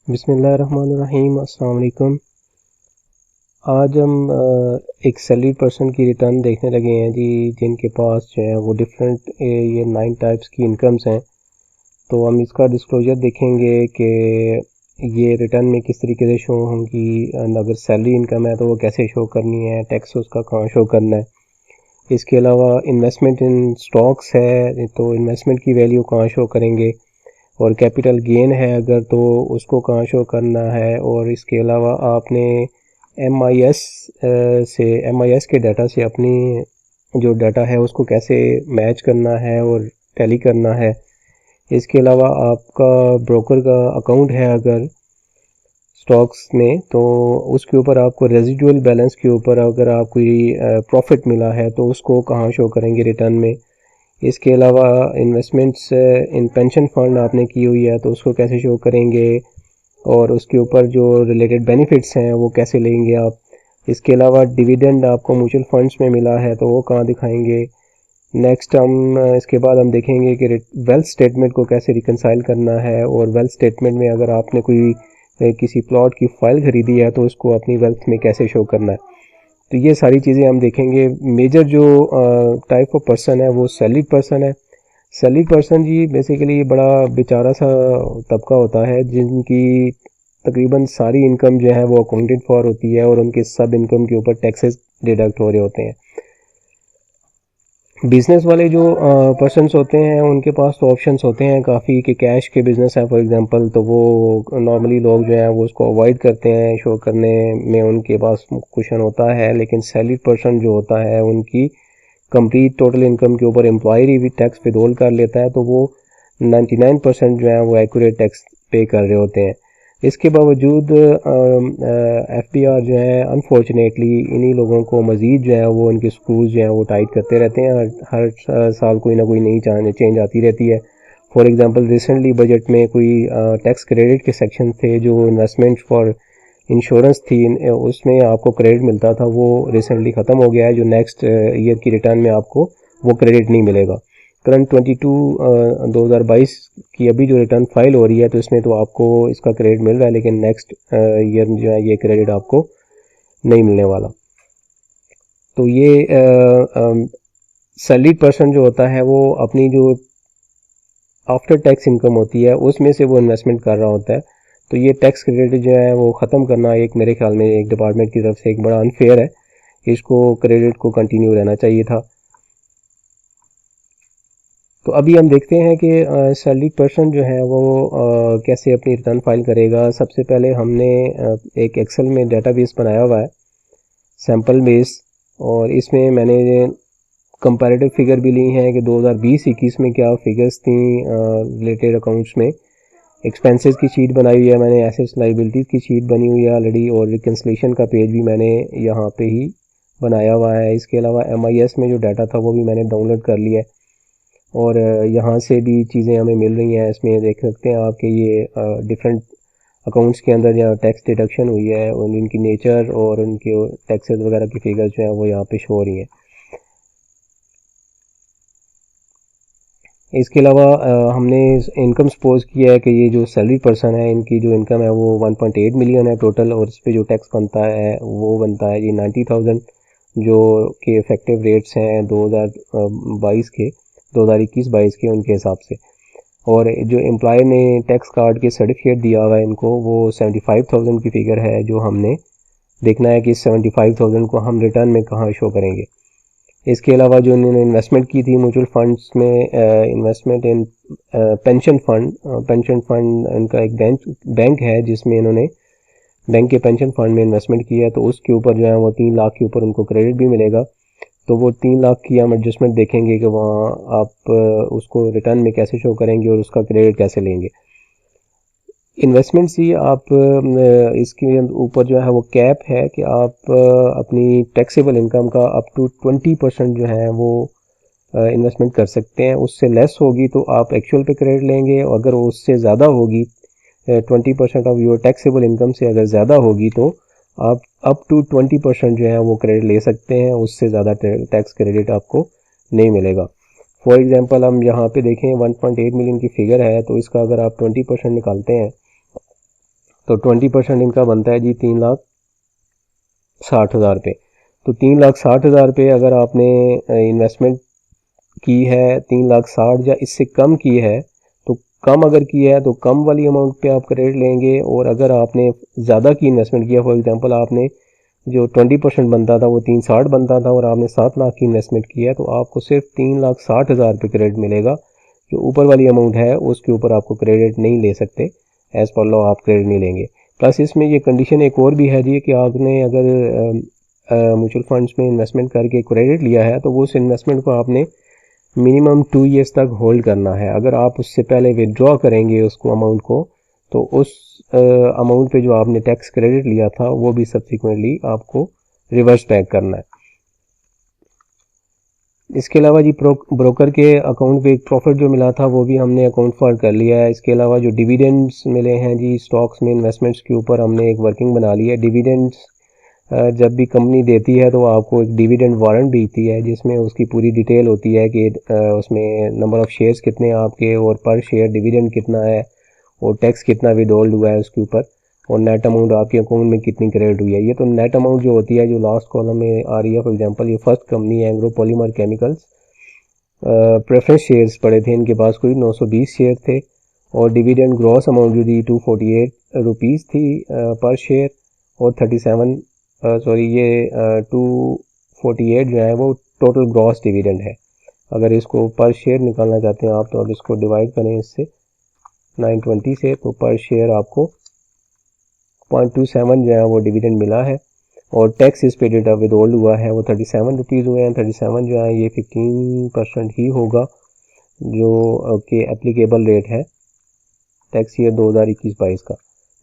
बिस्मिल्लाहिर्रहमानिर्रहीम। अस्सलाम वालेकुम। आज हम एक सैलरी पर्सन की रिटर्न देखने लगे हैं जी, जिनके पास जो है वो डिफरेंट ये 9 टाइप्स की इनकम्स हैं। तो हम इसका डिस्क्लोजर देखेंगे कि ये रिटर्न में किस तरीके से शो होंगी। अगर सैलरी इनकम है तो वो कैसे शो करनी है, टैक्स उसका कहाँ शो करना है। इसके अलावा इन्वेस्टमेंट इन स्टॉक्स है तो इन्वेस्टमेंट की वैल्यू कहाँ शो करेंगे, और कैपिटल गेन है अगर तो उसको कहाँ शो करना है। और इसके अलावा आपने MIS के डाटा से अपनी जो डाटा है उसको कैसे मैच करना है और टैली करना है। इसके अलावा आपका ब्रोकर का अकाउंट है अगर स्टॉक्स में, तो उसके ऊपर आपको रेजिडुअल बैलेंस के ऊपर अगर आप कोई प्रॉफिट मिला है तो उसको कहाँ शो करेंगे रिटर्न में। इसके अलावा इन्वेस्टमेंट्स इन पेंशन फंड आपने की हुई है तो उसको कैसे शो करेंगे, और उसके ऊपर जो रिलेटेड बेनिफिट्स हैं वो कैसे लेंगे आप। इसके अलावा डिविडेंड आपको म्यूचुअल फंड्स में मिला है तो वो कहाँ दिखाएंगे। नेक्स्ट हम इसके बाद हम देखेंगे कि वेल्थ स्टेटमेंट को कैसे रिकंसाइल करना है, और वेल्थ स्टेटमेंट में अगर आपने कोई किसी प्लॉट की फाइल खरीदी है तो उसको अपनी वेल्थ में कैसे शो करना है। तो ये सारी चीज़ें हम देखेंगे। मेजर जो टाइप ऑफ पर्सन है वो सैलरीड पर्सन है। सैलरीड पर्सन जी बेसिकली बड़ा बेचारा सा तबका होता है जिनकी तकरीबन सारी इनकम जो है वो अकाउंटेड फॉर होती है और उनके सब इनकम के ऊपर टैक्सेस डिडक्ट हो रहे होते हैं। बिजनेस वाले जो पर्सनस होते हैं उनके पास तो ऑप्शंस होते हैं काफ़ी कि कैश के बिज़नेस है फॉर एग्जांपल, तो वो नॉर्मली लोग जो हैं वो उसको अवॉइड करते हैं शो करने में, उनके पास कुशन होता है। लेकिन सैलरीड पर्सन जो होता है उनकी कंप्लीट टोटल इनकम के ऊपर एम्प्लॉयर भी टैक्स विथहोल्ड कर लेता है, तो वो 99% जो है वो एक्यूरेट टैक्स पे कर रहे होते हैं। इसके बावजूद FBR जो है अनफॉर्चुनेटली इन्हीं लोगों को मज़ीद जो है वो उनके स्क्रूज जो हैं वो टाइट करते रहते हैं। हर साल कोई ना कोई नई चेंज आती रहती है। फॉर एग्जांपल रिसेंटली बजट में कोई टैक्स क्रेडिट के सेक्शन थे जो इन्वेस्टमेंट फॉर इंश्योरेंस थी, उसमें आपको क्रेडिट मिलता था, वो रिसेंटली ख़त्म हो गया है। जो नेक्स्ट ईयर की रिटर्न में आपको वो क्रेडिट नहीं मिलेगा। करंट 2022 की अभी जो रिटर्न फाइल हो रही है तो इसमें तो आपको इसका क्रेडिट मिल रहा है, लेकिन नेक्स्ट ईयर जो है ये क्रेडिट आपको नहीं मिलने वाला। तो ये सैलरीड पर्सन जो होता है वो अपनी जो आफ्टर टैक्स इनकम होती है उसमें से वो इन्वेस्टमेंट कर रहा होता है। तो ये टैक्स क्रेडिट जो है वो ख़त्म करना एक मेरे ख्याल में एक डिपार्टमेंट की तरफ से एक बड़ा अनफेयर है। इसको क्रेडिट को कंटिन्यू रहना चाहिए था। तो अभी हम देखते हैं कि सैलरीड पर्सन जो है वो कैसे अपनी रिटर्न फाइल करेगा। सबसे पहले हमने एक एक्सेल में डेटाबेस बनाया हुआ है सैम्पल बेस, और इसमें मैंने कंपैरेटिव फिगर भी ली हैं कि 2020-21 में क्या फिगर्स थी रिलेटेड अकाउंट्स में। एक्सपेंसेस की शीट बनाई हुई है मैंने, एसेट्स लाइबिलिटीज़ की शीट बनी हुई है ऑलरेडी, और रिकन्सलेशन का पेज भी मैंने यहाँ पे ही बनाया हुआ है। इसके अलावा MIS में जो डाटा था वो भी मैंने डाउनलोड कर लिया है, और यहाँ से भी चीज़ें हमें मिल रही हैं। इसमें देख सकते हैं आप कि ये डिफरेंट अकाउंट्स के अंदर जहाँ टैक्स डिडक्शन हुई है उनकी नेचर और उनके टैक्सेस वगैरह की फिगर्स जो हैं वो यहाँ पे शो हो रही हैं। इसके अलावा हमने इनकम सपोज किया है कि ये जो सैलरी पर्सन है इनकी जो इनकम है वो 1.8 मिलियन है टोटल, और इस पे जो टैक्स बनता है वो बनता है जी 90,000, जो कि इफेक्टिव रेट्स हैं 2022 के 2021-22 के उनके हिसाब से। और जो एम्प्लॉयर ने टैक्स कार्ड के सर्टिफिकेट दिया हुआ है इनको वो 75,000 की फिगर है, जो हमने देखना है कि 75,000 को हम रिटर्न में कहाँ शो करेंगे। इसके अलावा जो इन्होंने इन्वेस्टमेंट की थी म्यूचुअल फंड्स में, इन्वेस्टमेंट इन पेंशन फंड इनका एक बैंक है जिसमें इन्होंने बैंक के पेंशन फंड में इन्वेस्टमेंट किया है, तो उसके ऊपर जो है वो 3 लाख के ऊपर उनको क्रेडिट भी मिलेगा। तो वो 3 लाख की हम एडजस्टमेंट देखेंगे कि वहाँ आप उसको रिटर्न में कैसे शो करेंगे और उसका क्रेडिट कैसे लेंगे। इन्वेस्टमेंट ही आप इसके ऊपर जो है वो कैप है कि आप अपनी टैक्सेबल इनकम का अप टू 20% जो है वो इन्वेस्टमेंट कर सकते हैं। उससे लेस होगी तो आप एक्चुअल पे क्रेडिट लेंगे, और अगर उससे ज़्यादा होगी 20% ऑफ योर टैक्सेबल इनकम से अगर ज़्यादा होगी तो आप अप टू 20% जो है वो क्रेडिट ले सकते हैं, उससे ज़्यादा टैक्स क्रेडिट आपको नहीं मिलेगा। फॉर एग्जांपल हम यहाँ पे देखें 1.8 मिलियन की फिगर है, तो इसका अगर आप 20% निकालते हैं तो 20% इनका बनता है जी 3,60,000 रुपये। तो 3,60,000 रुपये अगर आपने इन्वेस्टमेंट की है 3,60,000 या इससे कम की है, तो कम अगर की है तो कम वाली अमाउंट पे आप क्रेडिट लेंगे, और अगर आपने ज़्यादा की इन्वेस्टमेंट किया, फॉर एग्जांपल आपने जो 20% बनता था वो 360 बनता था और आपने 7 लाख की इन्वेस्टमेंट की है, तो आपको सिर्फ 3,60,000 रुपये क्रेडिट मिलेगा। जो ऊपर वाली अमाउंट है उसके ऊपर आपको क्रेडिट नहीं ले सकते, एज़ पर लॉ आप क्रेडिट नहीं लेंगे। प्लस इसमें ये कंडीशन एक और भी है जी कि आपने अगर म्यूचुअल फंड्स में इन्वेस्टमेंट करके क्रेडिट लिया है तो वो उस इन्वेस्टमेंट को आपने मिनिमम 2 ईयर्स तक होल्ड करना है। अगर आप उससे पहले विड्रॉ करेंगे उसको अमाउंट को, तो उस अमाउंट पे जो आपने टैक्स क्रेडिट लिया था वो भी सब्सिक्वेंटली आपको रिवर्स बैक करना है। इसके अलावा जी ब्रोकर के अकाउंट पे एक प्रॉफिट जो मिला था वो भी हमने अकाउंट फॉर कर लिया है। इसके अलावा जो डिविडेंड्स मिले हैं जी स्टॉक्स में इन्वेस्टमेंट्स के ऊपर, हमने एक वर्किंग बना ली है। डिविडेंड्स जब भी कंपनी देती है तो आपको एक डिविडेंड वारंट भेजती है जिसमें उसकी पूरी डिटेल होती है कि उसमें नंबर ऑफ़ शेयर्स कितने हैं आपके, और पर शेयर डिविडेंड कितना है, और टैक्स कितना विदहोल्ड हुआ है उसके ऊपर, और नेट अमाउंट आपके अकाउंट में कितनी क्रेडिट हुई है। ये तो नेट अमाउंट जो होती है जो लास्ट कॉलम में आ रही है, फॉर एग्जांपल ये फर्स्ट कंपनी है agro polymer chemicals, preference shares पड़े थे इनके पास, कोई 920 शेयर थे, और डिविडेंड ग्रॉस अमाउंट जो थी 248 रुपीज़ थी पर शेयर, और 37 ये 248 जो है वो टोटल ग्रॉस डिविडेंड है। अगर इसको पर शेयर निकालना चाहते हैं आप तो अब इसको डिवाइड करें इससे 920 से, तो पर शेयर आपको 0.27 जो है वो डिविडेंड मिला है, और टैक्स इस पे डेटा विदहोल्ड हुआ है वो 37 रुपीज़ हुए हैं। 37 जो है ये 15% ही होगा जो कि एप्लीकेबल रेट है टैक्स ईयर 2021-22 का।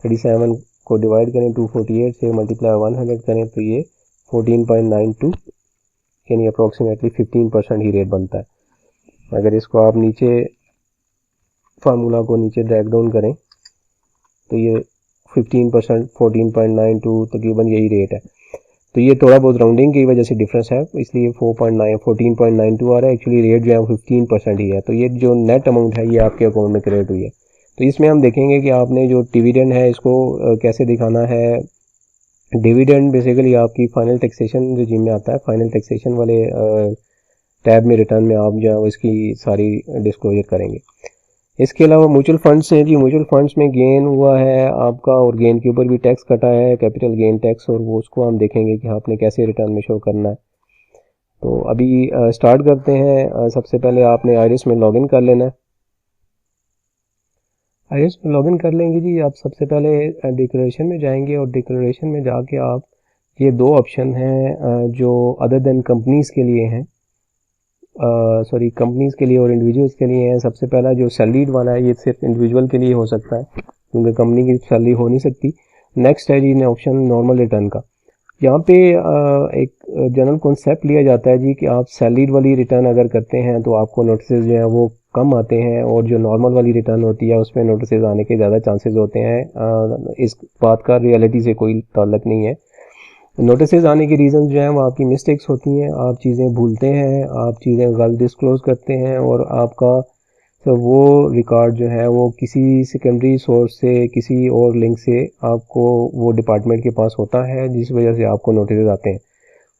37 को डिवाइड करें 248 से, मल्टीप्लाई 100 करें तो ये 14.92 यानी अप्रॉक्सीमेटली 15% ही रेट बनता है। अगर इसको आप नीचे फार्मूला को नीचे ड्रैग डाउन करें तो ये 15% 14.92 तकरीबन यही रेट है। तो ये थोड़ा बहुत राउंडिंग की वजह से डिफरेंस है, इसलिए 14.92 आ रहा है, एक्चुअली रेट जो है 15% ही है। तो ये जो नेट अमाउंट है ये आपके अकाउंट में क्रेडिट हुई है। तो इसमें हम देखेंगे कि आपने जो डिविडेंड है इसको कैसे दिखाना है। डिविडेंड बेसिकली आपकी फाइनल टैक्सेशन रिजीम में आता है, फाइनल टैक्सेशन वाले टैब में रिटर्न में आप जो है इसकी सारी डिस्क्लोजर करेंगे। इसके अलावा म्यूचुअल फंड्स हैं जी, म्यूचुअल फंड्स में गेन हुआ है आपका, और गेन के ऊपर भी टैक्स कटा है, कैपिटल गेन टैक्स, और वो उसको हम देखेंगे कि आपने कैसे रिटर्न में शो करना है। तो अभी स्टार्ट करते हैं। सबसे पहले आपने आइरिस में लॉगिन कर लेना है। आइरिस में लॉगिन कर लेंगे जी, आप सबसे पहले डिक्लेरेशन में जाएंगे, और डिक्लेरेशन में जाके आप ये दो ऑप्शन हैं जो अदर देन कंपनीज़ के लिए हैं, कंपनीज़ के लिए और इंडिविजुअल्स के लिए हैं। सबसे पहला जो सैलरीड वाला है ये सिर्फ इंडिविजुअल के लिए हो सकता है क्योंकि कंपनी की सैलरी हो नहीं सकती। नेक्स्ट है जी ऑप्शन नॉर्मल रिटर्न का। यहाँ पे एक जनरल कॉन्सेप्ट लिया जाता है जी कि आप सैलरीड वाली रिटर्न अगर करते हैं तो आपको नोटिस जो हैं वो कम आते हैं, और जो नॉर्मल वाली रिटर्न होती है उसमें नोटिस आने के ज़्यादा चांसेस होते हैं। इस बात का रियलिटी से कोई ताल्लुक नहीं है। नोटिस आने की रीज़न जो है वो आपकी मिस्टेक्स होती हैं, आप चीज़ें भूलते हैं, आप चीज़ें गलत डिस्क्लोज करते हैं, और आपका तो वो रिकॉर्ड जो है वो किसी सेकेंडरी सोर्स से, किसी और लिंक से आपको वो डिपार्टमेंट के पास होता है, जिस वजह से आपको नोटिस आते हैं।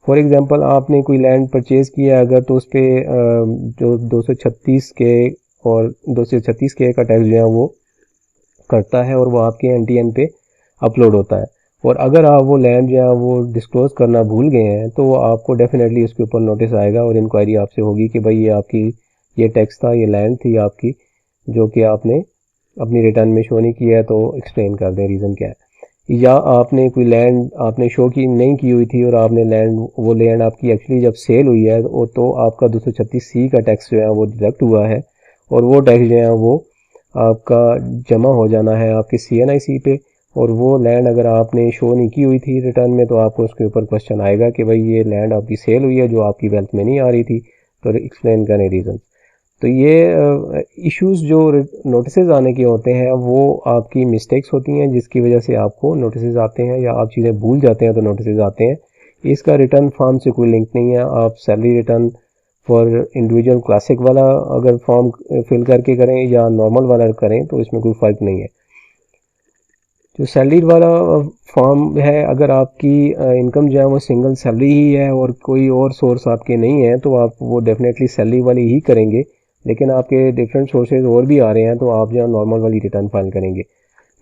फॉर एग्जांपल आपने कोई लैंड परचेज़ किया अगर, तो उस पर जो 236 के और 236 के का टैक्स जो है वो करता है, और वो आपके एनटीएन पे अपलोड होता है। और अगर आप वो लैंड जो है वो डिस्क्लोज करना भूल गए हैं तो आपको डेफिनेटली उसके ऊपर नोटिस आएगा, और इंक्वायरी आपसे होगी कि भाई ये आपकी ये टैक्स था, ये लैंड थी आपकी जो कि आपने अपनी रिटर्न में शो नहीं किया है, तो एक्सप्लेन कर दें रीज़न क्या है। या आपने कोई लैंड आपने शो की नहीं की हुई थी और आपने वो लैंड आपकी एक्चुअली जब सेल हुई है तो आपका 236C का टैक्स जो है वो डिडक्ट हुआ है, और वो टैक्स जो है वो आपका जमा हो जाना है आपके CNIC पे। और वो लैंड अगर आपने शो नहीं की हुई थी रिटर्न में तो आपको उसके ऊपर क्वेश्चन आएगा कि भाई ये लैंड आपकी सेल हुई है जो आपकी वेल्थ में नहीं आ रही थी, तो एक्सप्लेन करें रीज़न। तो ये इश्यूज जो नोटिस आने के होते हैं वो आपकी मिस्टेक्स होती हैं जिसकी वजह से आपको नोटिस आते हैं, या आप चीज़ें भूल जाते हैं तो नोटिस आते हैं। इसका रिटर्न फॉर्म से कोई लिंक नहीं है। आप salary return for individual classic वाला अगर फॉर्म फिल करके करें या नॉर्मल वाला करें तो इसमें कोई फ़र्क नहीं है। जो सैलरीड वाला फॉर्म है, अगर आपकी इनकम जो है वो सिंगल सैलरी ही है और कोई और सोर्स आपके नहीं है तो आप वो डेफिनेटली सैलरी वाली ही करेंगे। लेकिन आपके डिफरेंट सोर्सेज और भी आ रहे हैं तो आप जो है नॉर्मल वाली रिटर्न फाइल करेंगे।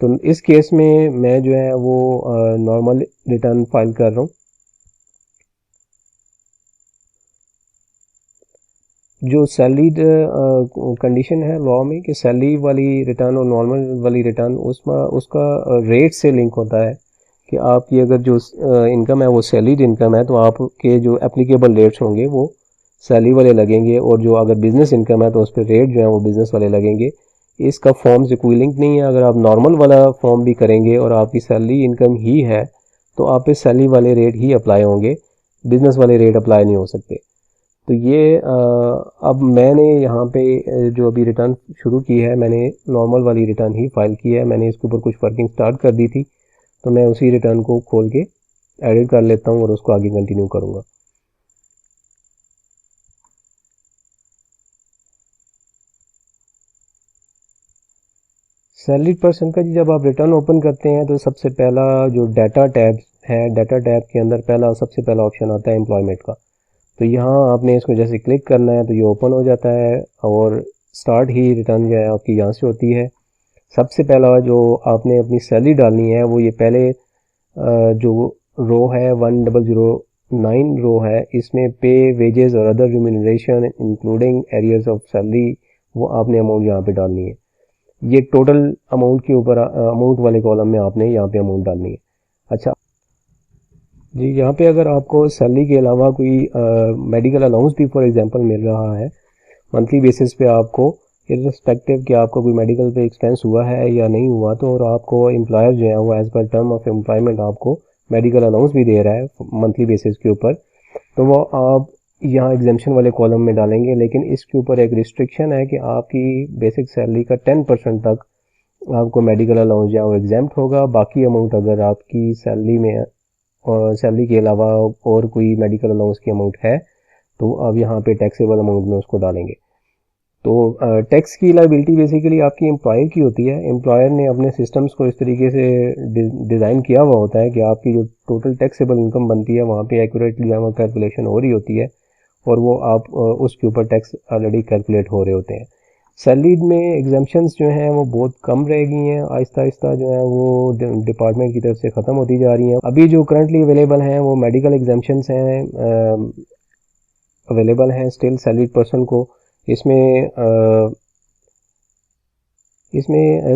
तो इस केस में मैं जो है वो नॉर्मल रिटर्न फाइल कर रहा हूँ। जो सैलरीड कंडीशन है लॉ में कि सैलरी वाली रिटर्न और नॉर्मल वाली रिटर्न उसमें उसका रेट से लिंक होता है कि आपकी अगर जो इनकम है वो सैलरीड इनकम है तो आपके जो एप्लीकेबल रेट्स होंगे वो सैलरी वाले लगेंगे, और जो अगर बिजनेस इनकम है तो उस पर रेट जो है वो बिजनेस वाले लगेंगे। इसका फॉर्म से कोई लिंक नहीं है। अगर आप नॉर्मल वाला फॉर्म भी करेंगे और आपकी सैलरी इनकम ही है तो आप पे सैलरी वाले रेट ही अप्लाई होंगे, बिजनेस वाले रेट अप्लाई नहीं हो सकते। तो ये अब मैंने यहाँ पे जो अभी रिटर्न शुरू की है, मैंने नॉर्मल वाली रिटर्न ही फाइल की है। मैंने इसके ऊपर कुछ वर्किंग स्टार्ट कर दी थी तो मैं उसी रिटर्न को खोल के एडिट कर लेता हूँ और उसको आगे कंटिन्यू करूँगा। सैलरीड पर्सन का जी जब आप रिटर्न ओपन करते हैं तो सबसे पहला जो डाटा टैब है, डाटा टैब के अंदर सबसे पहला ऑप्शन आता है एम्प्लॉयमेंट का। तो यहाँ आपने इसको जैसे क्लिक करना है तो ये ओपन हो जाता है और स्टार्ट ही रिटर्न जो है आपकी यहाँ से होती है। सबसे पहला जो आपने अपनी सैलरी डालनी है वो ये पहले जो रो है 1009 रो है, इसमें पे वेजेस और other remuneration including areas of salary, वो आपने अमाउंट यहाँ पे डालनी है। ये टोटल अमाउंट के ऊपर अमाउंट वाले कॉलम में आपने यहाँ पे अमाउंट डालनी है। अच्छा जी, यहाँ पे अगर आपको सैलरी के अलावा कोई मेडिकल अलाउंस भी फॉर एग्जांपल मिल रहा है मंथली बेसिस पे आपको, इर्रिस्पेक्टिव कि आपका कोई मेडिकल पे एक्सपेंस हुआ है या नहीं हुआ, तो और आपको एम्प्लॉयर जो है वो as per term of employment आपको मेडिकल अलाउंस भी दे रहा है मंथली बेसिस के ऊपर, तो वो आप यहाँ एग्जामेशन वाले कॉलम में डालेंगे। लेकिन इसके ऊपर एक रिस्ट्रिक्शन है कि आपकी बेसिक सैलरी का 10% तक आपको मेडिकल अलाउंस जो है वो एग्जाम्प्ट होगा। बाकी अमाउंट अगर आपकी सैलरी में और सैलरी के अलावा और कोई मेडिकल अलाउंस की अमाउंट है तो आप यहाँ पे टैक्सेबल अमाउंट में उसको डालेंगे। तो टैक्स की लाइबिलिटी बेसिकली आपकी एम्प्लॉयर की होती है। एम्प्लॉयर ने अपने सिस्टम्स को इस तरीके से डिज़ाइन किया हुआ होता है कि आपकी जो टोटल टैक्सेबल इनकम बनती है वहाँ पे एक्यूरेटली जो है कैलकुलेशन हो रही होती है और वो आप उसके ऊपर टैक्स ऑलरेडी कैलकुलेट हो रहे होते हैं। सैलरीड में एग्जाम्पशंस जो हैं वो बहुत कम रह गई हैं, आहिस्ता आहिस्ता जो है वो डिपार्टमेंट की तरफ से ख़त्म होती जा रही हैं। अभी जो करंटली अवेलेबल हैं वो मेडिकल एग्जाम्पशंस हैं, अवेलेबल हैं स्टिल सैलरीड पर्सन को। इसमें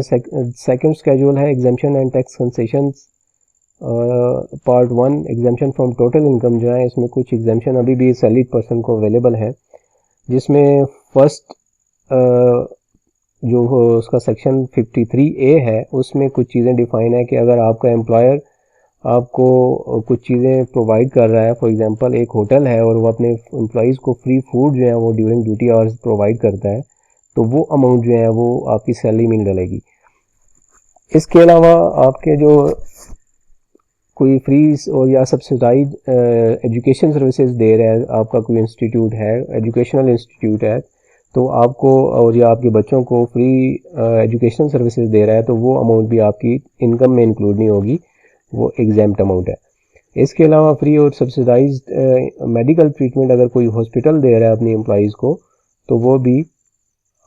सेकंड स्केड्यूल है exemption and tax concessions part 1 exemption from total income जो है, इसमें कुछ एग्जाम्पशन अभी भी सैलरीड पर्सन को अवेलेबल है, जिसमें फर्स्ट जो उसका सेक्शन 53A है उसमें कुछ चीज़ें डिफाइन है कि अगर आपका एम्प्लॉयर आपको कुछ चीज़ें प्रोवाइड कर रहा है, फॉर एग्जांपल एक होटल है और वो अपने एम्प्लॉइज़ को फ्री फूड जो है वो ड्यूरिंग ड्यूटी आवर्स प्रोवाइड करता है, तो वो अमाउंट जो है वो आपकी सैलरी में डलेगी। इसके अलावा आपके जो कोई फ्री और या सब्सिडाइज एजुकेशन सर्विसेज दे रहा है, आपका कोई इंस्टीट्यूट है, एजुकेशनल इंस्टीट्यूट है, तो आपको और या आपके बच्चों को फ्री एजुकेशन सर्विसेज दे रहा है, तो वो अमाउंट भी आपकी इनकम में इंक्लूड नहीं होगी, वो एग्जाम्प्ट अमाउंट है। इसके अलावा फ्री और सब्सिडाइज मेडिकल ट्रीटमेंट अगर कोई हॉस्पिटल दे रहा है अपनी एम्प्लॉइज़ को, तो वो भी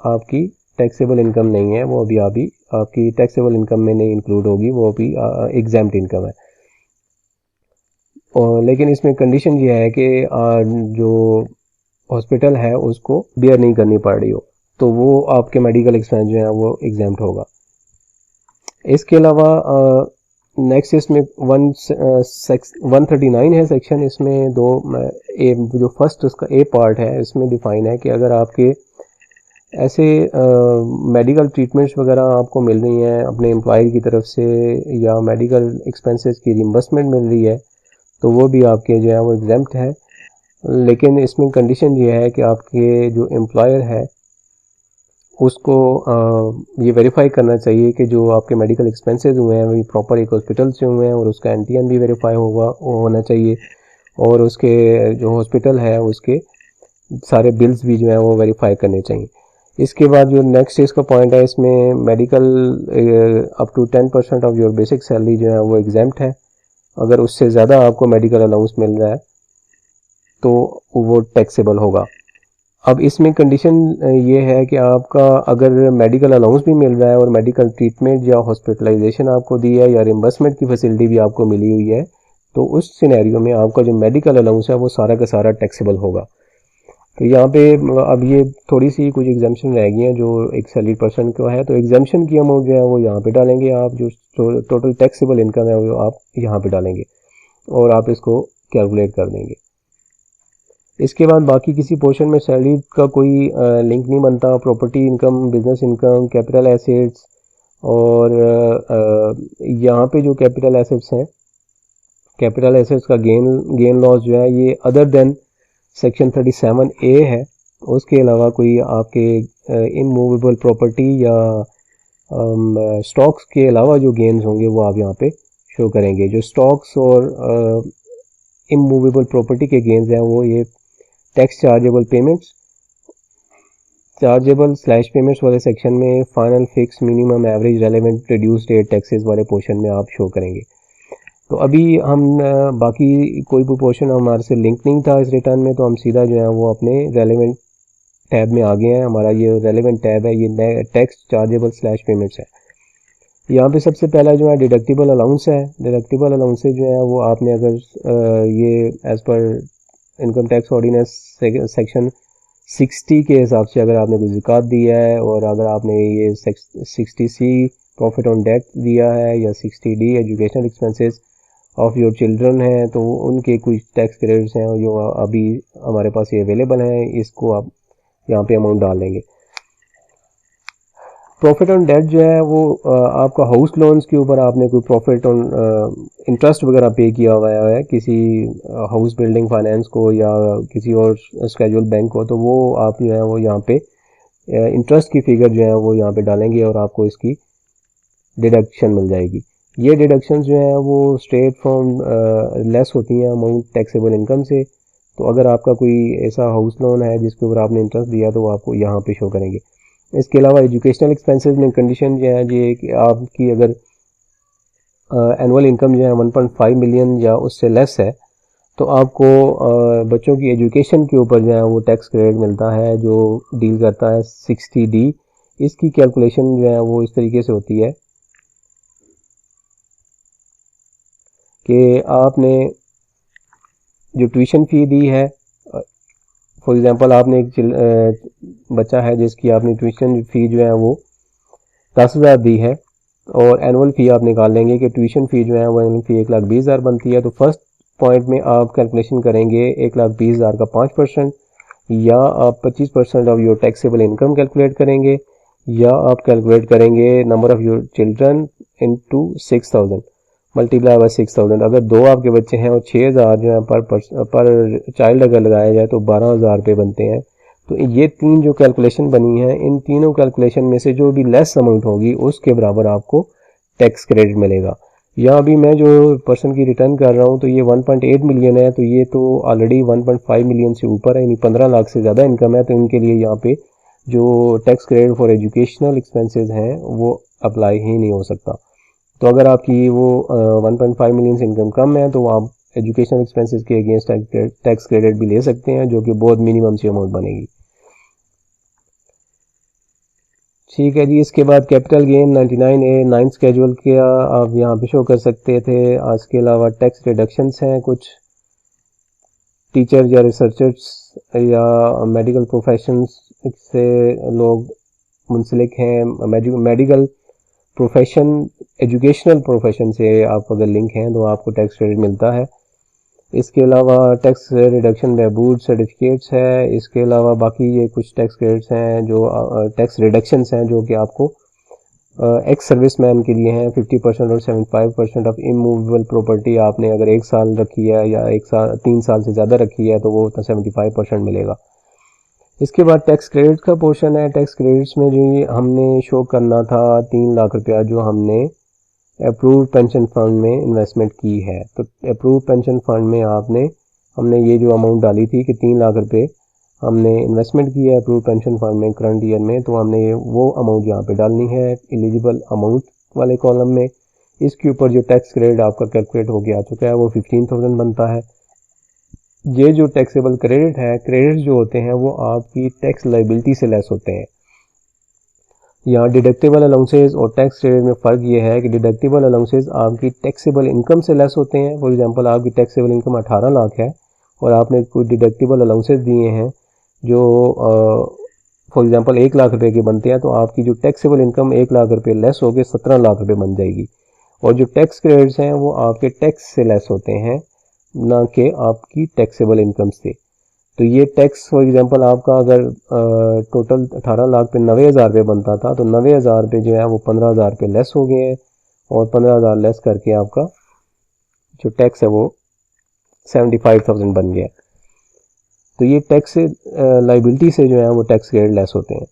आपकी टैक्सेबल इनकम नहीं है, वो भी आपकी टैक्सेबल इनकम में नहीं इंक्लूड होगी, वो भी एग्जाम्प्ट इनकम है। और लेकिन इसमें कंडीशन ये है कि जो हॉस्पिटल है उसको बेयर नहीं करनी पड़ रही हो, तो वो आपके मेडिकल एक्सपेंस जो है वो एग्जाम्प्ट होगा। इसके अलावा नेक्स्ट इसमें 139 है सेक्शन, इसमें जो फर्स्ट उसका ए पार्ट है इसमें डिफाइन है कि अगर आपके ऐसे मेडिकल ट्रीटमेंट्स वगैरह आपको मिल रही हैं अपने एम्प्लॉयर की तरफ से या मेडिकल एक्सपेंसेस की रिम्बर्समेंट मिल रही है, तो वो भी आपके जो है वो एग्जाम्प्ट है। लेकिन इसमें कंडीशन ये है कि आपके जो एम्प्लॉयर है उसको ये वेरीफाई करना चाहिए कि जो आपके मेडिकल एक्सपेंसेस हुए हैं वही प्रॉपर एक हॉस्पिटल से हुए हैं और उसका एनटीएन भी वेरीफाई होना चाहिए, और उसके जो हॉस्पिटल है उसके सारे बिल्स भी जो हैं वो वेरीफाई करने चाहिए। इसके बाद जो नेक्स्ट इसका पॉइंट है, इसमें medical up to 10% of your basic salary जो है वो एग्जेम्प्ट है। अगर उससे ज़्यादा आपको मेडिकल अलाउंस मिल रहा है तो वो टैक्सेबल होगा। अब इसमें कंडीशन ये है कि आपका अगर मेडिकल अलाउंस भी मिल रहा है और मेडिकल ट्रीटमेंट या हॉस्पिटलाइजेशन आपको दी है या रिम्बर्समेंट की फैसिलिटी भी आपको मिली हुई है, तो उस सिनेरियो में आपका जो मेडिकल अलाउंस है वो सारा का सारा टैक्सेबल होगा। तो यहाँ पे अब ये थोड़ी सी कुछ एग्जाम्पशन रह गई हैं जो एक सैलरी पर्सन को है, तो एग्जाम्पशन की अमाउंट जो है वो यहाँ पे डालेंगे आप, जो टोटल टैक्सेबल इनकम है वो आप यहाँ पे डालेंगे और आप इसको कैलकुलेट कर देंगे। इसके बाद बाकी किसी पोर्शन में सैलरी का कोई लिंक नहीं बनता। Property income, business income, capital assets, और यहाँ पे जो कैपिटल एसेट्स हैं, कैपिटल एसेट्स का गेन लॉस जो है ये अदर देन सेक्शन 37A है। उसके अलावा कोई आपके इमूवेबल प्रॉपर्टी या स्टॉक्स के अलावा जो गेन्स होंगे वो आप यहाँ पे शो करेंगे। जो स्टॉक्स और इमूवेबल प्रॉपर्टी के गेन्स हैं वो ये tax chargeable payments, chargeable slash payments वाले सेक्शन में final fix minimum average relevant reduce rate taxes वाले पोर्शन में आप शो करेंगे। तो अभी हम बाकी कोई भी पोर्शन हमारे से लिंक नहीं था इस रिटर्न में, तो हम सीधा जो है वो अपने रेलेवेंट टैब में आ गए हैं। हमारा ये रेलेवेंट टैब है, ये टैक्स चार्जेबल स्लैश पेमेंट्स है। यहाँ पे सबसे पहला जो है डिडक्टिबल अलाउंस है। डिडक्टिबल अलाउंस जो है वो आपने अगर ये as per income tax ordinance section 60 के हिसाब से अगर आपने कोई ज़कात दिया है और अगर आपने ये 60C प्रॉफिट ऑन डेट दिया है या 60D educational expenses of your children है, तो उनके कुछ टैक्स क्रेडिट्स हैं जो अभी हमारे पास ये अवेलेबल हैं, इसको आप यहाँ पे अमाउंट डाल देंगे। प्रॉफिट ऑन डेट जो है वो आपका हाउस लोन्स के ऊपर आपने कोई प्रॉफिट ऑन इंटरेस्ट वगैरह पे किया हुआ है किसी हाउस बिल्डिंग फाइनेंस को या किसी और स्केड्यूल बैंक को, तो वो आप जो है वो यहाँ पे इंटरेस्ट की फिगर जो है वो यहाँ पे डालेंगे और आपको इसकी डिडक्शन मिल जाएगी। ये डिडक्शन जो है वो स्ट्रेट फ्रॉम लेस होती हैं अमाउंट टैक्सेबल इनकम से। तो अगर आपका कोई ऐसा हाउस लोन है जिसके ऊपर आपने इंटरेस्ट दिया तो वो आपको यहाँ पे शो करेंगे। इसके अलावा एजुकेशनल एक्सपेंसेस में कंडीशन जो है ये कि आपकी अगर एनुअल इनकम जो है 1.5 मिलियन या उससे लेस है तो आपको बच्चों की एजुकेशन के ऊपर जो है वो टैक्स क्रेडिट मिलता है जो डील करता है 60D। इसकी कैलकुलेशन जो है वो इस तरीके से होती है कि आपने जो ट्यूशन फ़ी दी है, फॉर एग्ज़ाम्पल आपने एक बच्चा है जिसकी आपने ट्यूशन फ़ी जो है वो 10,000 दी है और एनुअल फ़ी आप निकाल लेंगे कि ट्यूशन फ़ी जो है वो एनुअल फ़ी 1,20,000 बनती है। तो फर्स्ट पॉइंट में आप कैलकुलेशन करेंगे 1,20,000 का 5% या आप 25% of your taxable income calculate करेंगे या आप कैलकुलेट करेंगे number of your children into 6,000 multiply by 6,000। अगर दो आपके बच्चे हैं और 6,000 जो है पर चाइल्ड अगर लगाया जाए तो 12,000 रुपये बनते हैं। तो ये तीन जो कैलकुलेशन बनी है, इन तीनों कैलकुलेशन में से जो भी लेस अमाउंट होगी उसके बराबर आपको टैक्स क्रेडिट मिलेगा। या अभी मैं जो पर्सन की रिटर्न कर रहा हूँ तो ये 1.8 मिलियन है, तो ये तो ऑलरेडी 1.5 मिलियन से ऊपर है, यानी 15 लाख से ज़्यादा इनकम है, तो इनके लिए यहाँ पे जो tax credit for educational expenses हैं वो अप्लाई ही नहीं हो सकता। तो अगर आपकी वो 1.5 मिलियन से इनकम कम है तो आप एजुकेशनल एक्सपेंसेस के अगेंस्ट टैक्स क्रेडिट भी ले सकते हैं जो कि बहुत मिनिमम सी अमाउंट बनेगी। ठीक है जी। इसके बाद capital gain 99A 9th schedule के आप यहाँ पे शो कर सकते थे। इसके अलावा टैक्स रिडक्शंस हैं, कुछ टीचर या रिसर्चर्स या मेडिकल प्रोफेशंस से लोग मुंसलिक हैं, मेडिकल प्रोफेशन एजुकेशनल प्रोफेशन से आप अगर लिंक हैं तो आपको टैक्स क्रेडिट मिलता है। इसके अलावा टैक्स रिडक्शन बहबूद सर्टिफिकेट्स है। इसके अलावा बाकी ये कुछ टैक्स क्रेडिट्स हैं जो टैक्स रिडक्शंस हैं जो कि आपको एक्स सर्विसमैन के लिए हैं। 50% और 75% ऑफ इमूवेबल प्रॉपर्टी आपने अगर 1 साल रखी है या 3 साल से ज़्यादा रखी है तो वो 75% मिलेगा। इसके बाद टैक्स क्रेडिट का पोर्शन है। टैक्स क्रेडिट्स में जो ये हमने शो करना था 3 लाख रुपया जो हमने अप्रूव्ड पेंशन फंड में इन्वेस्टमेंट की है, तो अप्रूव्ड पेंशन फंड में हमने ये जो अमाउंट डाली थी कि 3 लाख रुपए हमने इन्वेस्टमेंट की है अप्रूव पेंशन फंड में करंट ईयर में, तो हमने वो अमाउंट यहाँ पे डालनी है एलिजिबल अमाउंट वाले कॉलम में। इसके ऊपर जो टैक्स क्रेडिट आपका कैलकुलेट होके आ चुका है वो 15,000 बनता है। ये जो टैक्सेबल क्रेडिट है, क्रेडिट जो होते हैं वो आपकी टैक्स लाइबिलिटी से लेस होते हैं। यहाँ डिडक्टेबल अलाउंसेज और टैक्स क्रेडिट में फ़र्क ये है कि डिडक्टेबल अलाउंसेज आपकी टैक्सेबल इनकम से लेस होते हैं। फॉर एग्जांपल आपकी टैक्सेबल इनकम 18 लाख है और आपने कोई डिडक्टेबल अलाउंसेज दिए हैं जो फॉर एग्जांपल 1 लाख रुपए के बनते हैं, तो आपकी जो टैक्सेबल इनकम 1 लाख रुपए लेस होकर 17 लाख रुपए बन जाएगी। और जो टैक्स क्रेडिट्स हैं वो आपके टैक्स से लेस होते हैं, ना कि आपकी टैक्सेबल इनकम से। तो ये टैक्स फॉर एग्जांपल आपका अगर टोटल 18 लाख पे 90,000 रुपये बनता था, तो 90,000 रुपये जो है वो 15,000 रुपये लेस हो गए हैं और 15,000 लेस करके आपका जो टैक्स है वो 75,000 बन गया। तो ये टैक्स लाइबिलिटी से जो है वो टैक्स क्रेडिट लेस होते हैं।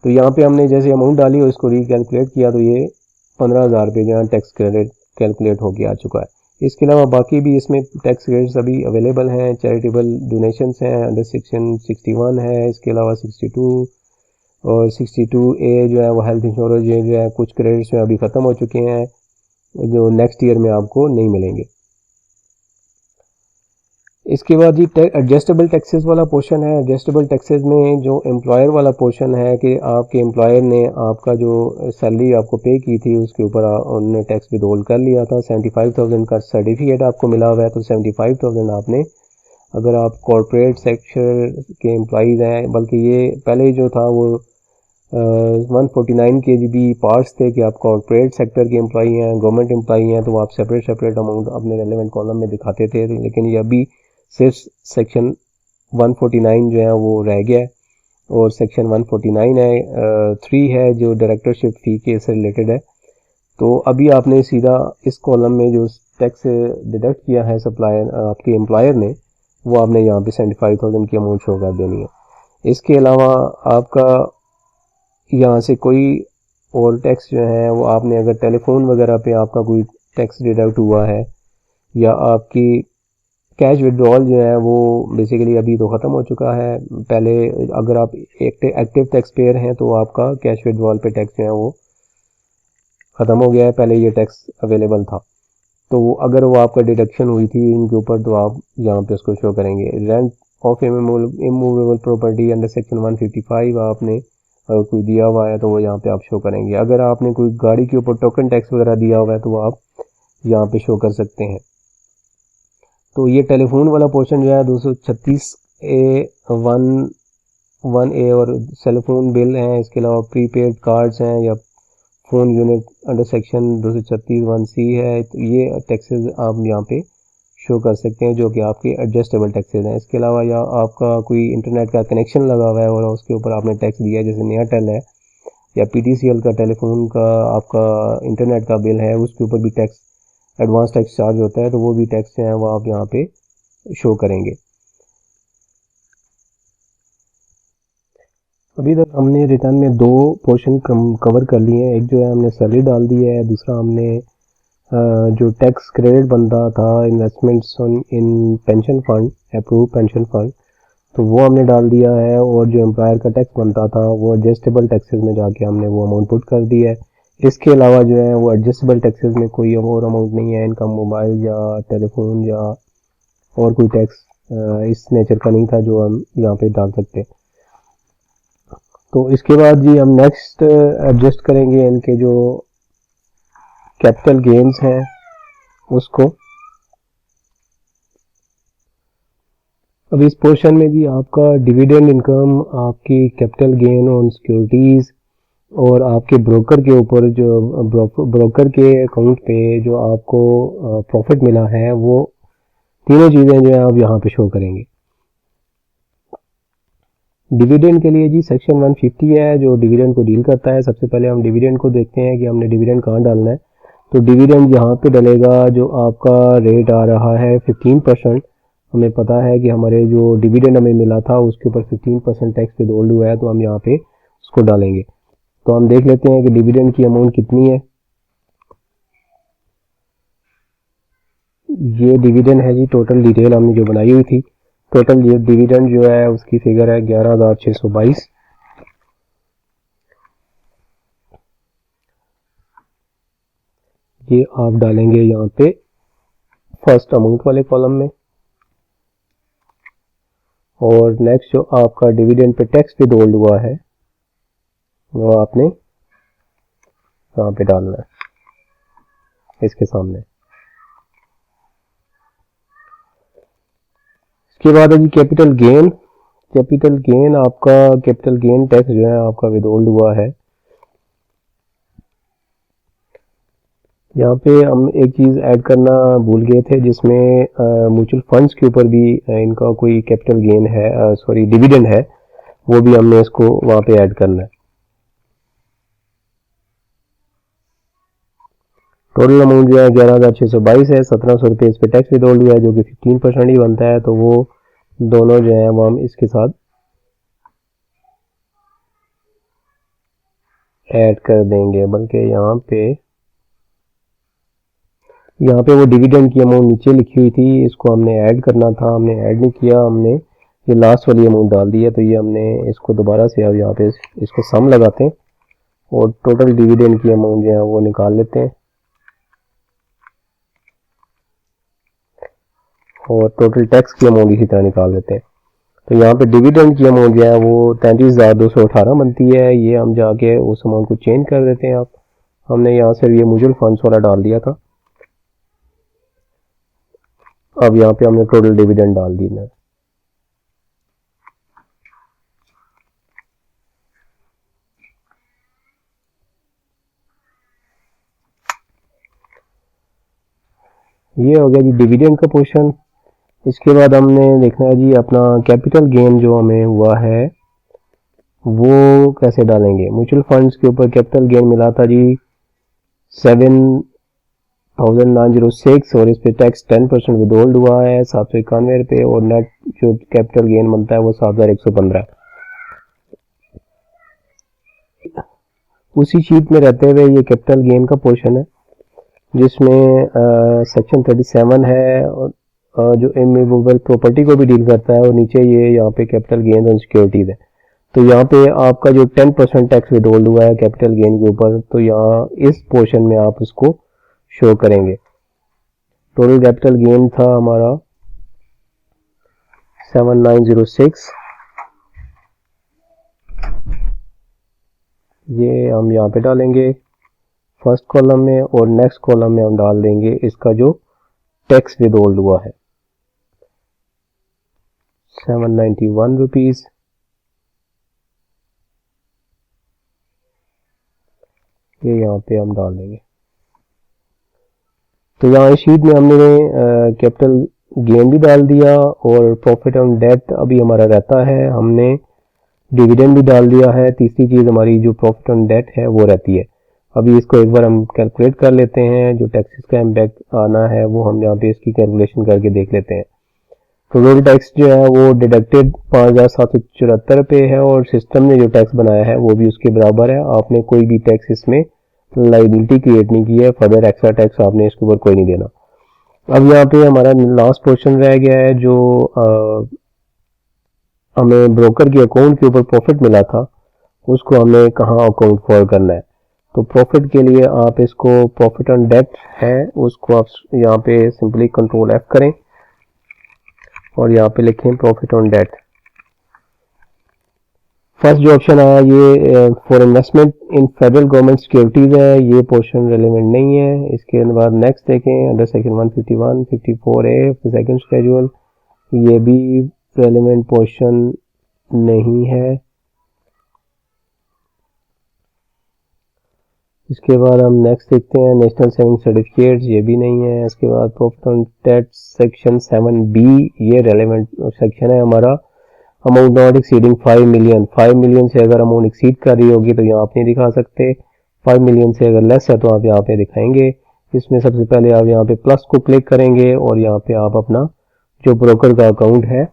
तो यहाँ पे हमने जैसे अमाउंट डाली और इसको रिकैलकुलेट किया तो ये 15,000 रुपये जो है टैक्स क्रेडिट कैलकुलेट होके आ चुका है। इसके अलावा बाकी भी इसमें टैक्स क्रेडिट्स अभी अवेलेबल हैं। चैरिटेबल डोनेशंस हैं, अंडर सेक्शन 61 है, इसके अलावा 62 और 62A जो है वो हेल्थ इंश्योरेंस जो है कुछ क्रेडिट्स में अभी ख़त्म हो चुके हैं, जो नेक्स्ट ईयर में आपको नहीं मिलेंगे। इसके बाद जी एडजस्टेबल टैक्सेस वाला पोर्शन है। एडजस्टेबल टैक्सेस में जो एम्प्लॉयर वाला पोर्शन है कि आपके एम्प्लॉयर ने आपका जो सैलरी आपको पे की थी उसके ऊपर उन्होंने टैक्स विदहोल्ड कर लिया था। 75,000 का सर्टिफिकेट आपको मिला हुआ है, तो 75,000 आपने, अगर आप कॉरपोरेट सेक्टर के एम्प्लॉयज़ हैं, बल्कि ये पहले जो था वो 149 के भी पार्ट्स थे कि आप कॉरपोरेट सेक्टर के एम्प्लॉई हैं, गवर्नमेंट एम्प्लॉई हैं, तो आप सेपरेट अमाउंट अपने रेलेवेंट कॉलम में दिखाते थे। लेकिन ये अभी सिर्फ सेक्शन 149 जो है वो रह गया है और सेक्शन 149 है 3 है जो डायरेक्टरशिप फ़ी के से रिलेटेड है। तो अभी आपने सीधा इस कॉलम में जो टैक्स डिडक्ट किया है सप्लायर आपके एम्प्लॉयर ने, वो आपने यहाँ पे 75,000 की अमाउंट शो कर देनी है। इसके अलावा आपका यहाँ से कोई और टैक्स जो है वो आपने अगर टेलीफोन वगैरह पे आपका कोई टैक्स डिडक्ट हुआ है, या आपकी कैश विड्रॉल जो है वो बेसिकली अभी तो ख़त्म हो चुका है। पहले अगर आप एक्टिव टैक्स पेयर हैं तो आपका कैश विड्रॉल पे टैक्स जो है वो ख़त्म हो गया है, पहले ये टैक्स अवेलेबल था। तो अगर वो आपका डिडक्शन हुई थी इनके ऊपर तो आप यहाँ पे उसको शो करेंगे। Rent of immovable property under section 155 आपने अगर कोई दिया हुआ है तो वो यहाँ पे आप शो करेंगे। अगर आपने कोई गाड़ी के ऊपर टोकन टैक्स वगैरह दिया हुआ है तो वो आप यहाँ पे शो कर सकते हैं। तो ये टेलीफोन वाला पोर्शन जो है 236A1A और सेलफोन बिल हैं, इसके अलावा प्रीपेड कार्ड्स हैं या phone unit under section 236(1)C है। तो ये टैक्सेस आप यहाँ पे शो कर सकते हैं जो कि आपके एडजस्टेबल टैक्सेस हैं। इसके अलावा या आपका कोई इंटरनेट का कनेक्शन लगा हुआ है और उसके ऊपर आपने टैक्स दिया है, जैसे एयरटेल है या PTCL का टेलीफोन का आपका इंटरनेट का बिल है, उसके ऊपर भी टैक्स एडवांस टैक्स चार्ज होता है, तो वो भी टैक्स जो है वो आप यहाँ पे शो करेंगे। अभी तक हमने रिटर्न में 2 पोर्शन कवर कर लिए हैं। एक जो है हमने सैलरी डाल दी है, दूसरा हमने जो टैक्स क्रेडिट बनता था investments in pension fund, approve pension fund, तो वो हमने डाल दिया है। और जो एम्प्लॉयर का टैक्स बनता था वो एडजस्टेबल टैक्सेस में जाके हमने वो अमाउंट पुट कर दी है। इसके अलावा जो है वो एडजस्टेबल टैक्सेस में कोई और अमाउंट नहीं है, इनका मोबाइल या टेलीफोन या और कोई टैक्स इस नेचर का नहीं था जो हम यहाँ पे डाल सकते। तो इसके बाद जी हम नेक्स्ट एडजस्ट करेंगे इनके जो कैपिटल गेन्स हैं उसको। अब इस पोर्शन में जी आपका डिविडेंड इनकम, आपकी कैपिटल गेन ऑन सिक्योरिटीज़ और आपके ब्रोकर के ऊपर जो ब्रोकर के अकाउंट पे जो आपको प्रॉफिट मिला है, वो तीनों चीज़ें जो है आप यहाँ पे शो करेंगे। डिविडेंड के लिए जी सेक्शन 150 है जो डिविडेंड को डील करता है। सबसे पहले हम डिविडेंड को देखते हैं कि हमने डिविडेंड कहाँ डालना है। तो डिविडेंड यहाँ पे डलेगा जो आपका रेट आ रहा है 15%। हमें पता है कि हमारे जो डिविडेंड हमें मिला था उसके ऊपर 15% टैक्स विदहोल्ड हुआ है, तो हम यहाँ पे उसको डालेंगे। तो हम देख लेते हैं कि डिविडेंड की अमाउंट कितनी है। ये डिविडेंड है जी, टोटल डिटेल हमने जो बनाई हुई थी। टोटल ये डिविडेंड जो है उसकी फिगर है 11,622। ये आप डालेंगे यहाँ पे फर्स्ट अमाउंट वाले कॉलम में, और नेक्स्ट जो आपका डिविडेंड पे टैक्स विथहोल्ड हुआ है वो आपने यहाँ पे डालना है इसके सामने। इसके बाद है जी कैपिटल गेन। कैपिटल गेन आपका, कैपिटल गेन टैक्स जो है आपका विथहोल्ड हुआ है। यहाँ पे हम एक चीज़ ऐड करना भूल गए थे, जिसमें म्यूचुअल फंड्स के ऊपर भी इनका कोई कैपिटल गेन है, सॉरी डिविडेंड है, वो भी हमने इसको वहाँ पे ऐड करना है। टोटल अमाउंट जो है 11,622 है। 1,700 रुपये इस पे टैक्स विथहोल्ड हुआ है जो कि 15% ही बनता है, तो वो दोनों जो है वो हम इसके साथ ऐड कर देंगे। बल्कि यहाँ पे वो डिविडेंड की अमाउंट नीचे लिखी हुई थी, इसको हमने ऐड करना था, हमने ऐड नहीं किया, हमने ये लास्ट वाली अमाउंट डाल दी है। तो ये हमने इसको दोबारा से अब यहाँ पे इसको सम लगाते हैं और टोटल डिविडेंड की अमाउंट जो है वो निकाल लेते हैं, और टोटल टैक्स की अमाउंट इसी तरह निकाल देते हैं। तो यहाँ पे डिविडेंड की अमाउंट जो है वो 33,218 बनती है। ये हम जाके उस अमाउंट को चेंज कर देते हैं। आप हमने यहाँ से ये म्यूचुअल फंड्स वाला डाल दिया था, अब यहाँ पे हमने टोटल डिविडेंड डाल दी है। ये हो गया जी डिविडेंड का पोर्शन। इसके बाद हमने देखना है जी अपना कैपिटल गेन जो हमें हुआ है वो कैसे डालेंगे। म्यूचुअल फंड्स के ऊपर कैपिटल गेन मिला था जी 7,906 और इस पे टैक्स 10% विदहोल्ड हुआ है 791 रुपये, और नेट जो कैपिटल गेन बनता है वो 7,115। उसी शीट में रहते हुए ये कैपिटल गेन का पोर्शन है, जिसमें सेक्शन 37 है जो इमूवेबल प्रॉपर्टी को भी डील करता है, और नीचे ये यहाँ पे कैपिटल गेन और सिक्योरिटीज है। तो यहाँ पे आपका जो 10% टैक्स विदहोल्ड हुआ है कैपिटल गेन के ऊपर, तो यहाँ इस पोर्शन में आप उसको शो करेंगे। टोटल कैपिटल गेन था हमारा 7,906, ये हम यहाँ पे डालेंगे फर्स्ट कॉलम में, और नेक्स्ट कॉलम में हम डाल देंगे इसका जो टैक्स विदहोल्ड हुआ है 791 रुपीज़। ये यहाँ पे हम डाल देंगे। तो यहाँ इस शीट में हमने कैपिटल गेन भी डाल दिया, और प्रॉफिट ऑन डेट अभी हमारा रहता है, हमने डिविडेंड भी डाल दिया है। तीसरी चीज़ हमारी जो प्रॉफिट ऑन डेट है वो रहती है। अभी इसको एक बार हम कैलकुलेट कर लेते हैं, जो टैक्सेस का इम्पैक्ट आना है वो हम यहाँ पे इसकी कैलकुलेशन करके देख लेते हैं। तो टोटल टैक्स जो है वो डिडक्टेड 5,774 रुपये है, और सिस्टम ने जो टैक्स बनाया है वो भी उसके बराबर है। आपने कोई भी टैक्स इसमें लाइबिलिटी क्रिएट नहीं की है, फर्दर एक्स्ट्रा टैक्स आपने इसके ऊपर कोई नहीं देना। अब यहाँ पे हमारा लास्ट पोर्शन रह गया है, जो हमें ब्रोकर के अकाउंट के ऊपर प्रॉफिट मिला था, उसको हमें कहाँ अकाउंट फॉर करना है। तो प्रॉफिट के लिए आप इसको प्रॉफिट ऑन डेट है उसको आप यहाँ पे सिंपली कंट्रोल F करें और यहाँ पे लिखें प्रॉफिट ऑन डेट। फर्स्ट जो ऑप्शन आया ये for investment in federal government securities है, ये पोर्शन रेलेवेंट नहीं है। इसके बाद नेक्स्ट देखें under section 151 54A second schedule, ये भी रेलेवेंट पोर्शन नहीं है। इसके बाद हम नेक्स्ट देखते हैं नेशनल सेविंग सर्टिफिकेट्स, ये भी नहीं है। इसके बाद profit on date section 7B, ये रेलेवेंट सेक्शन है हमारा। Amount not exceeding 5 million, 5 million से अगर अमाउंट एक्सीड कर रही होगी तो यहाँ आप नहीं दिखा सकते। 5 मिलियन से अगर लेस है तो आप यहाँ पे दिखाएंगे। इसमें सबसे पहले आप यहाँ पे प्लस को क्लिक करेंगे और यहाँ पे आप अपना जो ब्रोकर का अकाउंट है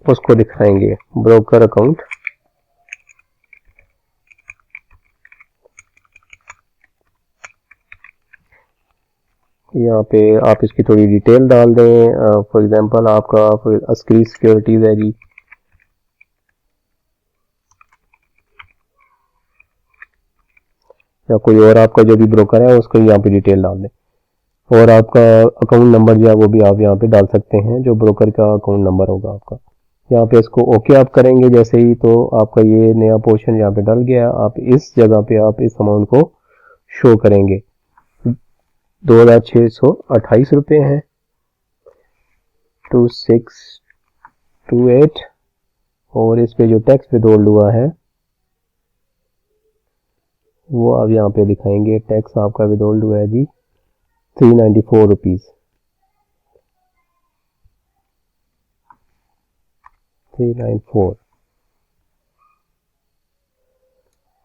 उसको दिखाएंगे, ब्रोकर अकाउंट। यहाँ पे आप इसकी थोड़ी डिटेल डाल दें। फॉर एग्जांपल आपका अस्करी सिक्योरिटीज़ है जी, या कोई और आपका जो भी ब्रोकर है उसको यहाँ पे डिटेल डाल दें, और आपका अकाउंट नंबर जो है वो भी आप यहाँ पे डाल सकते हैं, जो ब्रोकर का अकाउंट नंबर होगा आपका। यहाँ पे इसको ओके आप करेंगे जैसे ही, तो आपका ये नया पोर्शन यहाँ पे डल गया। आप इस जगह पे आप इस अमाउंट को शो करेंगे। 2628 रुपये हैं, 2628, और इस पे जो टैक्स विथहोल्ड हुआ है वो आप यहाँ पे दिखाएंगे। टैक्स आपका विथहोल्ड हुआ है जी 394 रुपीज़, 394।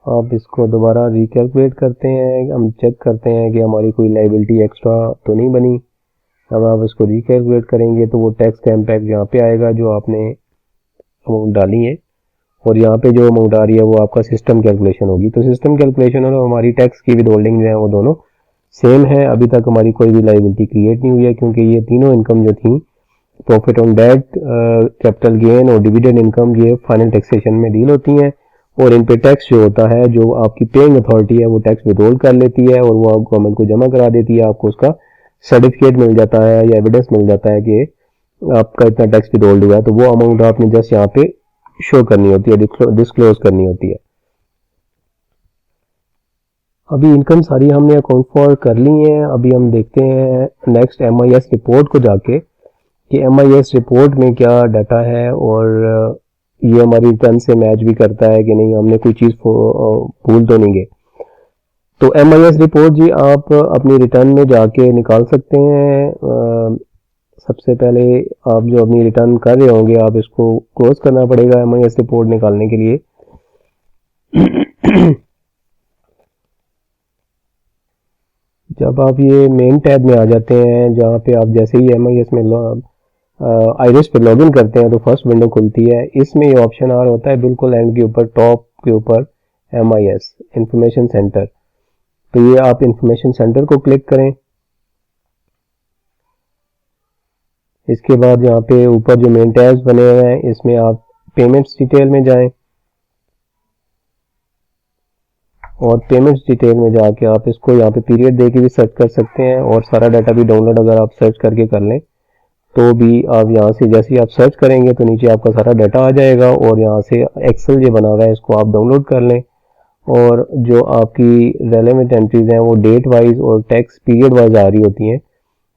आप इसको दोबारा रिकैलकुलेट करते हैं, हम चेक करते हैं कि हमारी कोई लाइबिलिटी एक्स्ट्रा तो नहीं बनी। अब आप इसको रिकैलकुलेट करेंगे तो वो टैक्स का इम्पैक्ट यहाँ पे आएगा जो आपने अमाउंट डाली है, और यहाँ पे जो अमाउंट आ रही है वो आपका सिस्टम कैलकुलेशन होगी। तो सिस्टम कैलकुलेशन और हमारी टैक्स की विद होल्डिंग जो है वो दोनों सेम है। अभी तक हमारी कोई भी लाइबिलिटी क्रिएट नहीं हुई है, क्योंकि ये तीनों इनकम जो थी, profit on debt, capital gain और डिविडेंड इनकम, ये फाइनल टैक्सेशन में डील होती हैं, और इन पे टैक्स जो होता है, जो आपकी पेइंग अथॉरिटी है वो टैक्स विथहोल्ड कर लेती है, और वो आप गवर्नमेंट को जमा करा देती है। आपको उसका सर्टिफिकेट मिल जाता है या एविडेंस मिल जाता है कि आपका इतना टैक्स विथहोल्ड हुआ है। तो वो अमाउंट आपने जस्ट यहाँ पे शो करनी होती है, डिस्क्लोज करनी होती है। अभी इनकम सारी हमने अकाउंट फॉर कर ली है। अभी हम देखते हैं नेक्स्ट MIS रिपोर्ट को जाके कि MIS रिपोर्ट में क्या डाटा है, और ये हमारी रिटर्न से मैच भी करता है कि नहीं, हमने कोई चीज़ भूल तो नहीं गए। तो MIS रिपोर्ट जी आप अपनी रिटर्न में जाके निकाल सकते हैं। सबसे पहले आप जो अपनी रिटर्न कर रहे होंगे, आप इसको क्लोज करना पड़ेगा MIS रिपोर्ट निकालने के लिए। जब आप ये मेन टैब में आ जाते हैं, जहाँ पे आप जैसे ही MIS में आइरिस पे लॉगिन करते हैं तो फर्स्ट विंडो खुलती है। इसमें ये ऑप्शन आ रहा होता है बिल्कुल एंड के ऊपर, टॉप के ऊपर, MIS इंफॉर्मेशन सेंटर। तो ये आप इंफॉर्मेशन सेंटर को क्लिक करें। इसके बाद यहाँ पे ऊपर जो मेन टैब्स बने हुए हैं, इसमें आप पेमेंट्स डिटेल में जाएं, और पेमेंट्स डिटेल में जाके आप इसको यहाँ पे पीरियड दे के भी सर्च कर सकते हैं, और सारा डाटा भी डाउनलोड अगर आप सर्च करके कर लें तो भी आप यहाँ से जैसे ही आप सर्च करेंगे तो नीचे आपका सारा डाटा आ जाएगा, और यहाँ से एक्सेल जो बना हुआ है इसको आप डाउनलोड कर लें, और जो आपकी रेलेवेंट एंट्रीज हैं वो डेट वाइज और टैक्स पीरियड वाइज आ रही होती हैं,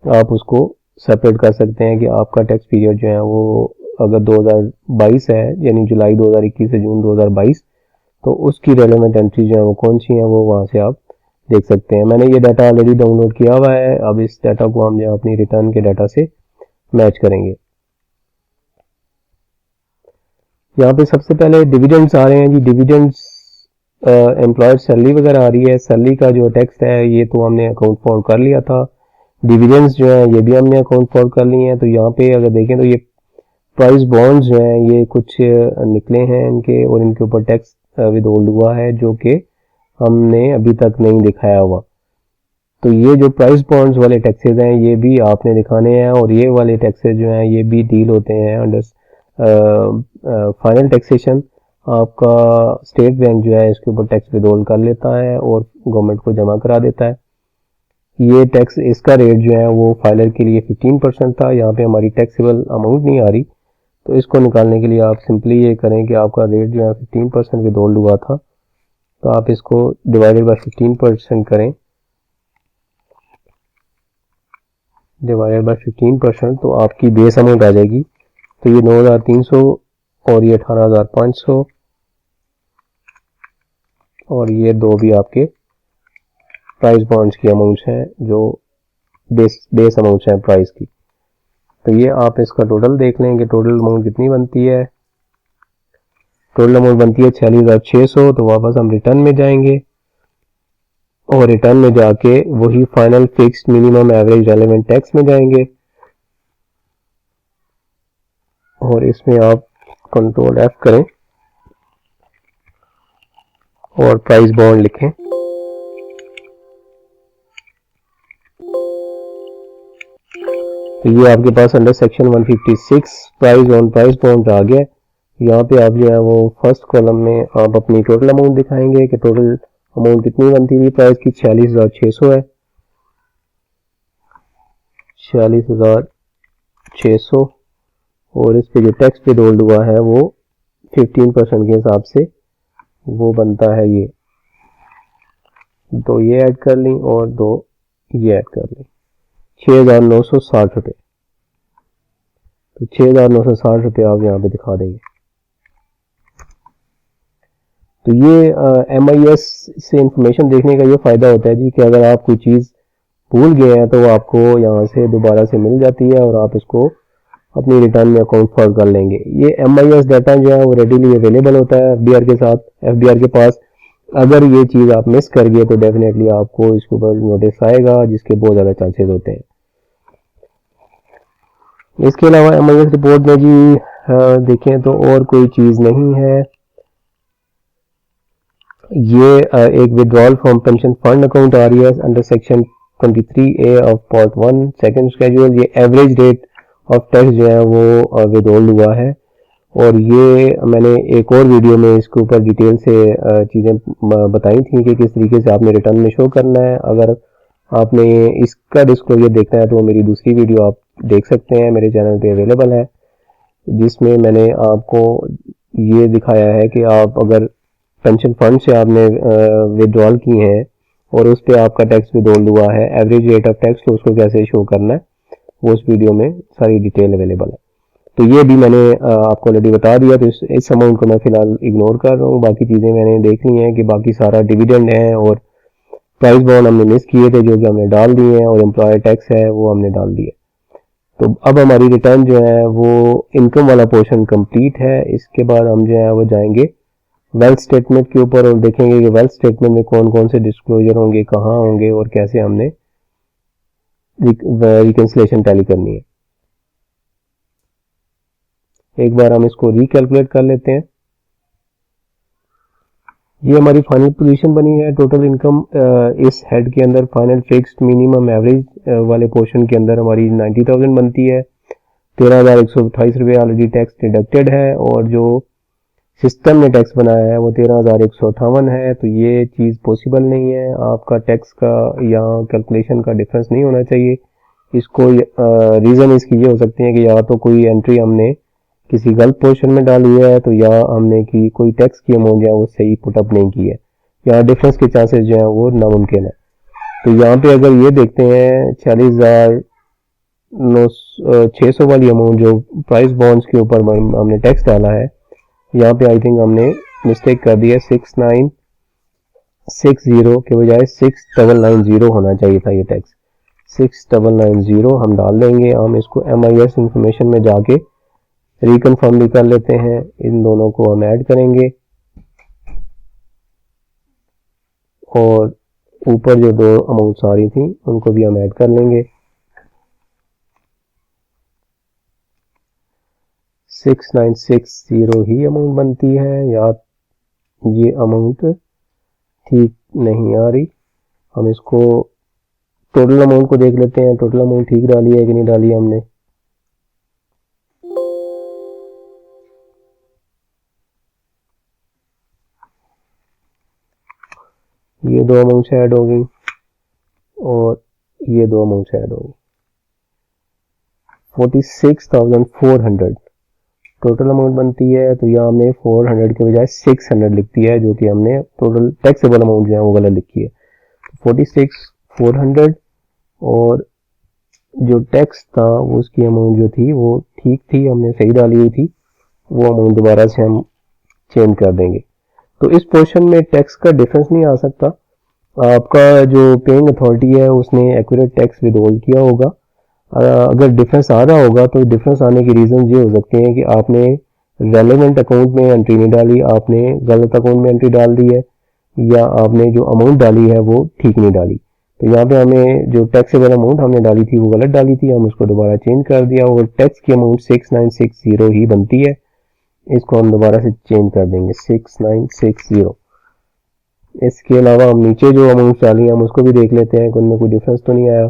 आप उसको सेपरेट कर सकते हैं कि आपका टैक्स पीरियड जो है वो अगर 2022 है, यानी जुलाई 2021 से जून 2022, तो उसकी रेलेवेंट एंट्री जो है वो कौन सी है वो वहाँ से आप देख सकते हैं। मैंने ये डाटा ऑलरेडी डाउनलोड किया हुआ है। अब इस डाटा को हम जो अपनी रिटर्न के डाटा से मैच करेंगे। यहाँ पे सबसे पहले डिविडेंड्स आ रहे हैं जी। डिविडेंड्स एम्प्लॉयर सैलरी वगैरह आ रही है। सैलरी का जो टैक्स है ये तो हमने अकाउंट फॉर कर लिया था। डिविडेंड्स जो है ये भी हमने अकाउंट फॉर कर लिए हैं। तो यहाँ पे अगर देखें तो ये प्राइस बॉन्ड्स जो हैं ये कुछ निकले हैं इनके, और इनके ऊपर टैक्स विथहोल्ड हुआ है जो कि हमने अभी तक नहीं दिखाया हुआ। तो ये जो प्राइस बॉन्ड्स वाले टैक्सेस हैं ये भी आपने दिखाने हैं, और ये वाले टैक्सेस जो हैं ये भी डील होते हैं अंडर फाइनल टैक्सेशन। आपका स्टेट बैंक जो है इसके ऊपर टैक्स विथहोल्ड कर लेता है और गवर्नमेंट को जमा करा देता है। ये टैक्स, इसका रेट जो है वो फाइलर के लिए 15% था। यहाँ पे हमारी टैक्सेबल अमाउंट नहीं आ रही, तो इसको निकालने के लिए आप सिंपली ये करें कि आपका रेट जो है 15% विथहोल्ड हुआ था, तो आप इसको डिवाइडेड बाय 15% करें, डिवाइडेड बाय 15%, तो आपकी बेस अमाउंट आ जाएगी। तो ये 9,300 और ये 18,500, और ये दो भी आपके प्राइस बॉन्ड्स की अमाउंट्स हैं जो बेस अमाउंट्स हैं प्राइस की। तो ये आप इसका टोटल देख लें कि टोटल अमाउंट कितनी बनती है। टोटल अमाउंट बनती है 46,600। तो वापस हम रिटर्न में जाएंगे, और रिटर्न में जाके वही final fixed minimum average relevant tax में जाएंगे, और इसमें आप कंट्रोल F करें और प्राइस बॉन्ड लिखें। तो ये आपके पास under section 156 price on price bond आ गया। यहाँ पे आप जो है वो फर्स्ट कॉलम में आप अपनी टोटल अमाउंट दिखाएंगे कि टोटल अमाउंट कितनी बनती थी प्राइस की, 46,600 है, 46,600। और इस पे जो टैक्स पे होल्ड हुआ है वो 15% के हिसाब से वो बनता है ये, तो ये ऐड कर ली और 2 ये ऐड कर ली, 6,960 रुपये। तो 6,960 रुपये आप यहाँ पे दिखा देंगे। तो ये MIS से इंफॉर्मेशन देखने का ये फ़ायदा होता है जी कि अगर आप कोई चीज़ भूल गए हैं तो वो आपको यहाँ से दोबारा से मिल जाती है और आप इसको अपनी रिटर्न में अकाउंट फॉर कर लेंगे। ये MIS डाटा जो है वो रेडीली अवेलेबल होता है FBR के साथ, FBR के पास। अगर ये चीज़ आप मिस कर गए तो डेफिनेटली आपको इसके ऊपर नोटिस आएगा, जिसके बहुत ज़्यादा चांसेस होते हैं। इसके अलावा MIS रिपोर्ट में जी देखें तो और कोई चीज़ नहीं है। ये एक withdrawal from pension fund account आ रही है under section 23A of part 1 second schedule. ये एवरेज रेट ऑफ टैक्स जो है वो विदहोल्ड हुआ है, और ये मैंने एक और वीडियो में इसके ऊपर डिटेल से चीज़ें बताई थी कि किस तरीके से आपने रिटर्न में शो करना है। अगर आपने इसका डिस्क्लोजर देखना है तो मेरी दूसरी वीडियो आप देख सकते हैं, मेरे चैनल पे अवेलेबल है, जिसमें मैंने आपको ये दिखाया है कि आप अगर पेंशन फंड से आपने विड्रॉल की हैं और उस पर आपका टैक्स विदहोल्ड हुआ है, एवरेज रेट ऑफ टैक्स तो उसको कैसे शो करना है वो उस वीडियो में सारी डिटेल अवेलेबल है। तो ये भी मैंने आपको ऑलरेडी बता दिया, तो इस अमाउंट को मैं फिलहाल इग्नोर कर रहा हूँ। बाकी चीज़ें मैंने देख ली हैं कि बाकी सारा डिविडेंड है और प्राइस बॉन्ड हमने मिस किए थे जो कि हमने डाल दिए हैं, और एम्प्लॉयर टैक्स है वो हमने डाल दिया। तो अब हमारी रिटर्न जो है वो इनकम वाला पोर्शन कंप्लीट है। इसके बाद हम जो है वो जाएंगे वेल्थ स्टेटमेंट के ऊपर और देखेंगे कि वेल्थ स्टेटमेंट में कौन कौन से डिस्क्लोजर होंगे, कहाँ होंगे और कैसे हमने रिकंसिलेशन टैली करनी है। एक बार हम इसको रिकैलकुलेट कर लेते हैं। ये हमारी फाइनल पोजीशन बनी है। टोटल इनकम इस हेड के अंदर फाइनल फिक्स्ड मिनिमम एवरेज वाले पोर्शन के अंदर हमारी 90,000 बनती है। 13,128 रुपये ऑलरेडी टैक्स डिडक्टेड है, और जो सिस्टम ने टैक्स बनाया है वो 13,158 है। तो ये चीज़ पॉसिबल नहीं है, आपका टैक्स का या कैलकुलेशन का डिफरेंस नहीं होना चाहिए। इसको रीज़न इसकी ये हो सकते हैं कि या तो कोई एंट्री हमने किसी गलत पोर्शन में डाली है, तो या हमने की कोई टैक्स की अमाउंट जो है वो सही पुटअप नहीं की है, यहाँ डिफरेंस के चांसेस जो है वो नामुमकिन है। तो यहाँ पे अगर ये देखते हैं 46,600 वाली अमाउंट जो प्राइस बॉन्ड्स के ऊपर हमने टैक्स डाला है, यहाँ पे आई थिंक हमने मिस्टेक कर दी है, 6960 के बजाय 6990 होना चाहिए था ये टैक्स, 6990 हम डाल देंगे। हम इसको MIS इंफॉर्मेशन में जाके रिकन्फर्म भी कर लेते हैं, इन दोनों को हम ऐड करेंगे और ऊपर जो दो अमाउंट्स आ रही थी उनको भी हम ऐड कर लेंगे। 6960 ही अमाउंट बनती है, या ये अमाउंट ठीक नहीं आ रही। हम इसको टोटल अमाउंट को देख लेते हैं, टोटल अमाउंट ठीक डाली है कि नहीं डाली है हमने। ये दो अमाउंट्स ऐड हो गई और ये दो अमाउंट्स ऐड हो गई, 46,400 टोटल अमाउंट बनती है। तो यहाँ हमने 400 के बजाय 600 लिख दिया है, जो कि हमने टोटल टैक्सेबल अमाउंट जो है वो गलत लिखी है। 46,400 और जो टैक्स था उसकी अमाउंट जो थी वो ठीक थी, हमने सही डाली हुई थी, वो अमाउंट दोबारा से हम चेंज कर देंगे। तो इस पोर्शन में टैक्स का डिफरेंस नहीं आ सकता। आपका जो पेइंग अथॉरिटी है उसने एक्यूरेट टैक्स विदहोल्ड किया होगा। अगर डिफरेंस आ रहा होगा तो डिफरेंस आने के रीज़न ये हो सकते हैं कि आपने रेलेवेंट अकाउंट में एंट्री नहीं डाली, आपने गलत अकाउंट में एंट्री डाल दी है, या आपने जो अमाउंट डाली है वो ठीक नहीं डाली। तो यहाँ पे हमें जो टैक्सेबल अमाउंट हमने डाली थी वो गलत डाली थी, हम उसको दोबारा चेंज कर दिया और टैक्स की अमाउंट 6960 ही बनती है। इसको हम दोबारा से चेंज कर देंगे 6960। इसके अलावा हम नीचे जो अमाउंट डाली हम उसको भी देख लेते हैं कि उनमें कोई डिफरेंस तो नहीं आया।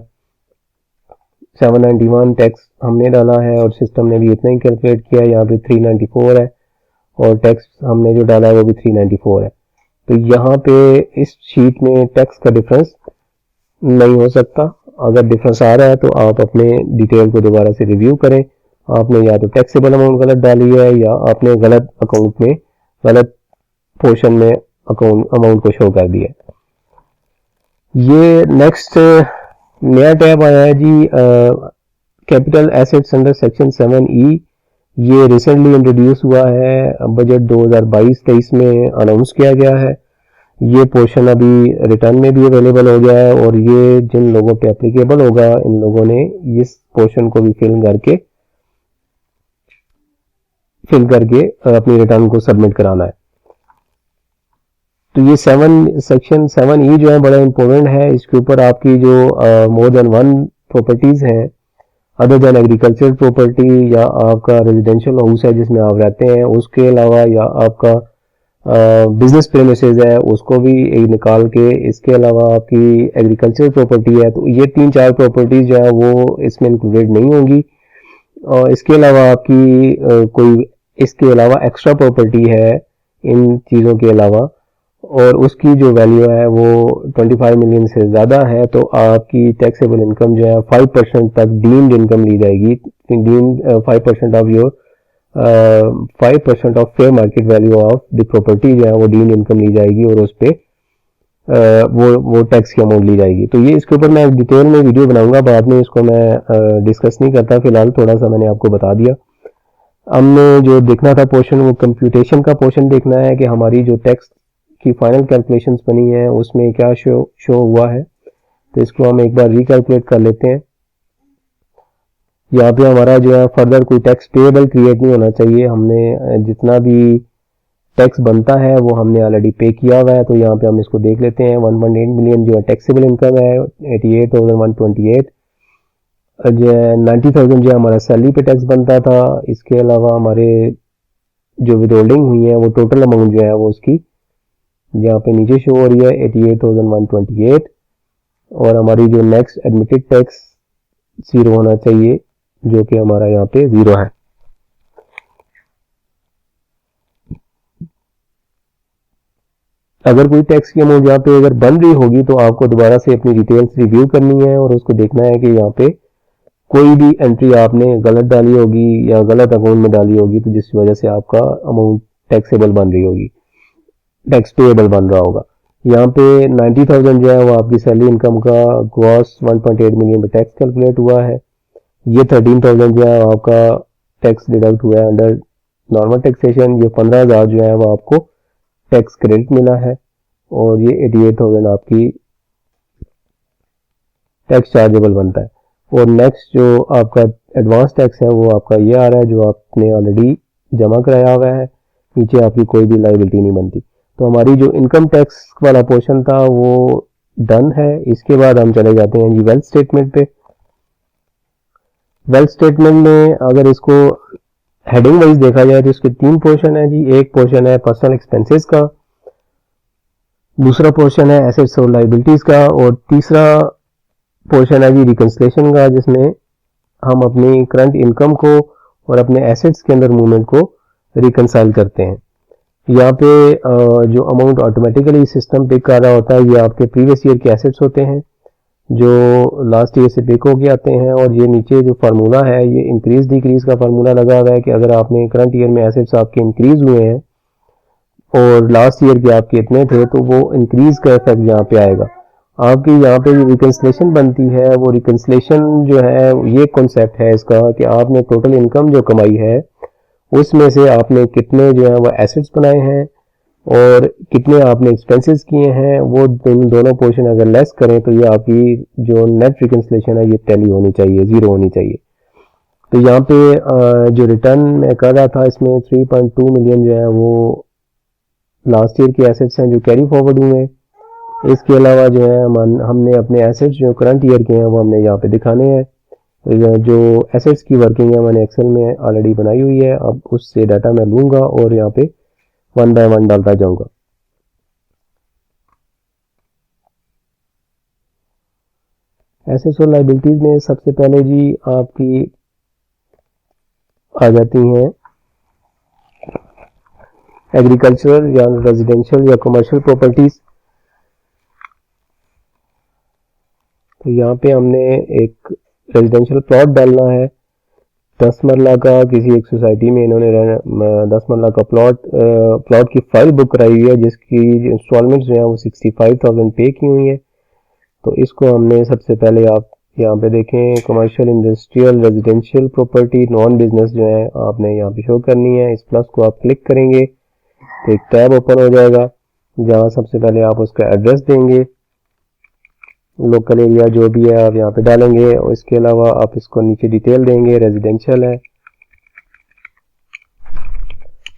791 टैक्स हमने डाला है और सिस्टम ने भी इतना ही कैलकुलेट किया है। यहाँ पे 394 है और टैक्स हमने जो डाला है वो भी 394 है। तो यहाँ पे इस शीट में टैक्स का डिफरेंस नहीं हो सकता। अगर डिफरेंस आ रहा है तो आप अपने डिटेल को दोबारा से रिव्यू करें। आपने या तो टैक्सेबल अमाउंट गलत डाली है या आपने गलत अकाउंट में गलत पोर्शन में अमाउंट को शो कर दिया। ये नेक्स्ट नया टैब आया है जी, capital assets under section 7E। ये रिसेंटली इंट्रोड्यूस हुआ है, बजट 2022-23 में अनाउंस किया गया है। ये पोर्शन अभी रिटर्न में भी अवेलेबल हो गया है और ये जिन लोगों पे एप्लीकेबल होगा इन लोगों ने इस पोर्शन को भी फिल करके अपनी रिटर्न को सबमिट कराना है। तो ये सेक्शन 7E जो है बड़ा इंपॉर्टेंट है। इसके ऊपर आपकी जो मोर देन वन प्रॉपर्टीज हैं अदर देन एग्रीकल्चर प्रॉपर्टी या आपका रेजिडेंशियल हाउस है जिसमें आप रहते हैं, उसके अलावा या आपका बिजनेस प्रेमिसेस है उसको भी निकाल के, इसके अलावा आपकी एग्रीकल्चर प्रॉपर्टी है तो ये 3-4 प्रॉपर्टीज जो है वो इसमें इंक्लूडेड नहीं होंगी। और इसके अलावा आपकी कोई इसके अलावा एक्स्ट्रा प्रॉपर्टी है इन चीज़ों के अलावा और उसकी जो वैल्यू है वो 25 मिलियन से ज़्यादा है तो आपकी टैक्सेबल इनकम जो है 5% तक डीम्ड इनकम ली जाएगी। 5% of your 5% of fair market value of the property जो है वो डीम्ड इनकम ली जाएगी और उस पर वो टैक्स की अमाउंट ली जाएगी। तो ये इसके ऊपर मैं डिटेल में वीडियो बनाऊंगा, बाद में इसको मैं डिस्कस नहीं करता, फिलहाल थोड़ा सा मैंने आपको बता दिया। हमने जो देखना था पोर्शन वो कंप्यूटेशन का पोर्शन देखना है कि हमारी जो टैक्स की फाइनल कैलकुलेशंस बनी है उसमें क्या शो हुआ है। तो इसको हम एक बार रिकैलकुलेट कर लेते हैं। यहाँ पे हमारा जो है फर्दर कोई टैक्स पेएबल क्रिएट नहीं होना चाहिए। हमने जितना भी टैक्स बनता है वो हमने ऑलरेडी पे किया हुआ है। तो यहाँ पे हम इसको देख लेते हैं। 1.8 मिलियन जो है टैक्सेबल इनकम है, 88,128 जो है 90,000 जो है हमारा सैलरी पे टैक्स बनता था। इसके अलावा हमारे जो विदहोल्डिंग हुई है वो टोटल अमाउंट जो है वो उसकी यहाँ पे नीचे शो हो रही है 88,128 और हमारी जो नेक्स्ट एडमिटेड टैक्स 0 होना चाहिए जो कि हमारा यहाँ पे 0 है। अगर कोई टैक्स की अमाउंट यहाँ पे अगर बन रही होगी तो आपको दोबारा से अपनी डिटेल्स रिव्यू करनी है और उसको देखना है कि यहाँ पे कोई भी एंट्री आपने गलत डाली होगी या गलत अकाउंट में डाली होगी तो जिस वजह से आपका अमाउंट टैक्सेबल बन रही होगी, टैक्स पेएबल बन रहा होगा। यहाँ पे 90,000 जो है वो आपकी सैलरी इनकम का ग्रॉस 1.8 मिलियन पे टैक्स कैलकुलेट हुआ है। ये 13,000 जो है आपका टैक्स डिडक्ट हुआ है अंडर नॉर्मल टैक्सेशन। ये 15,000 जो है वो आपको टैक्स क्रेडिट मिला है और ये 88,000 आपकी टैक्स चार्जेबल बनता है। और नेक्स्ट जो आपका एडवांस टैक्स है वो आपका ये आ रहा है जो आपने ऑलरेडी जमा कराया हुआ है, नीचे आपकी कोई भी लायबिलिटी नहीं बनती। तो हमारी जो इनकम टैक्स वाला पोर्शन था वो डन है। इसके बाद हम चले जाते हैं जी वेल्थ स्टेटमेंट पे। वेल्थ स्टेटमेंट में अगर इसको हेडिंग वाइज देखा जाए तो इसके 3 पोर्शन है जी। एक पोर्शन है पर्सनल एक्सपेंसेस का, दूसरा पोर्शन है एसेट्स और लायबिलिटीज का और तीसरा पोर्शन है जी रिकंसिलेशन का जिसमें हम अपनी करंट इनकम को और अपने एसेट्स के अंदर मूवमेंट को रिकंसाइल करते हैं। यहाँ पे जो अमाउंट ऑटोमेटिकली सिस्टम पिक कर रहा होता है ये आपके प्रीवियस ईयर के एसेट्स होते हैं जो लास्ट ईयर से पिक होके आते हैं और ये नीचे जो फार्मूला है ये इंक्रीज डिक्रीज का फार्मूला लगा हुआ है कि अगर आपने करंट ईयर में एसेट्स आपके इंक्रीज हुए हैं और लास्ट ईयर के आपके इतने थे तो वो इंक्रीज का इफेक्ट यहाँ पे आएगा। आपकी यहाँ पे जो रिकंसिलेशन बनती है वो रिकंसिलेशन जो है ये कॉन्सेप्ट है इसका कि आपने टोटल इनकम जो कमाई है उसमें से आपने कितने जो है वो एसेट्स बनाए हैं और कितने आपने एक्सपेंसेस किए हैं, वो दोनों पोर्शन अगर लेस करें तो ये आपकी जो नेट रिकंसिलेशन है ये टैली होनी चाहिए, 0 होनी चाहिए। तो यहाँ पे जो रिटर्न मैं कर रहा था इसमें 3.2 मिलियन जो है वो लास्ट ईयर के एसेट्स हैं जो कैरी फॉरवर्ड हुए हैं। इसके अलावा जो है हमने अपने एसेट्स जो करंट ईयर के हैं वो हमने यहाँ पे दिखाने हैं। जो एसेट्स की वर्किंग है मैंने एक्सेल में ऑलरेडी बनाई हुई है, अब उससे डाटा मैं लूँगा और यहाँ पे 1 बाय 1 डालता जाऊँगा। एसेट्स और लायबिलिटीज में सबसे पहले जी आपकी आ जाती हैं एग्रीकल्चरल या रेजिडेंशियल या कमर्शियल प्रॉपर्टीज। तो यहाँ पे हमने एक रेजिडेंशियल प्लॉट डालना है 10 मरला का, किसी एक सोसाइटी में इन्होंने 10 मरला का प्लॉट की फाइल बुक कराई हुई है जिसकी इंस्टॉलमेंट्स जो है वो 65,000 पे की हुई है। तो इसको हमने सबसे पहले आप यहाँ पे देखें commercial, industrial, residential property, non business जो है आपने यहाँ पे शो करनी है। इस प्लस को आप क्लिक करेंगे तो एक टैब ओपन हो जाएगा जहाँ सबसे पहले आप उसका एड्रेस देंगे, लोकल एरिया जो भी है आप यहाँ पे डालेंगे, और इसके अलावा आप इसको नीचे डिटेल देंगे, रेजिडेंशियल है,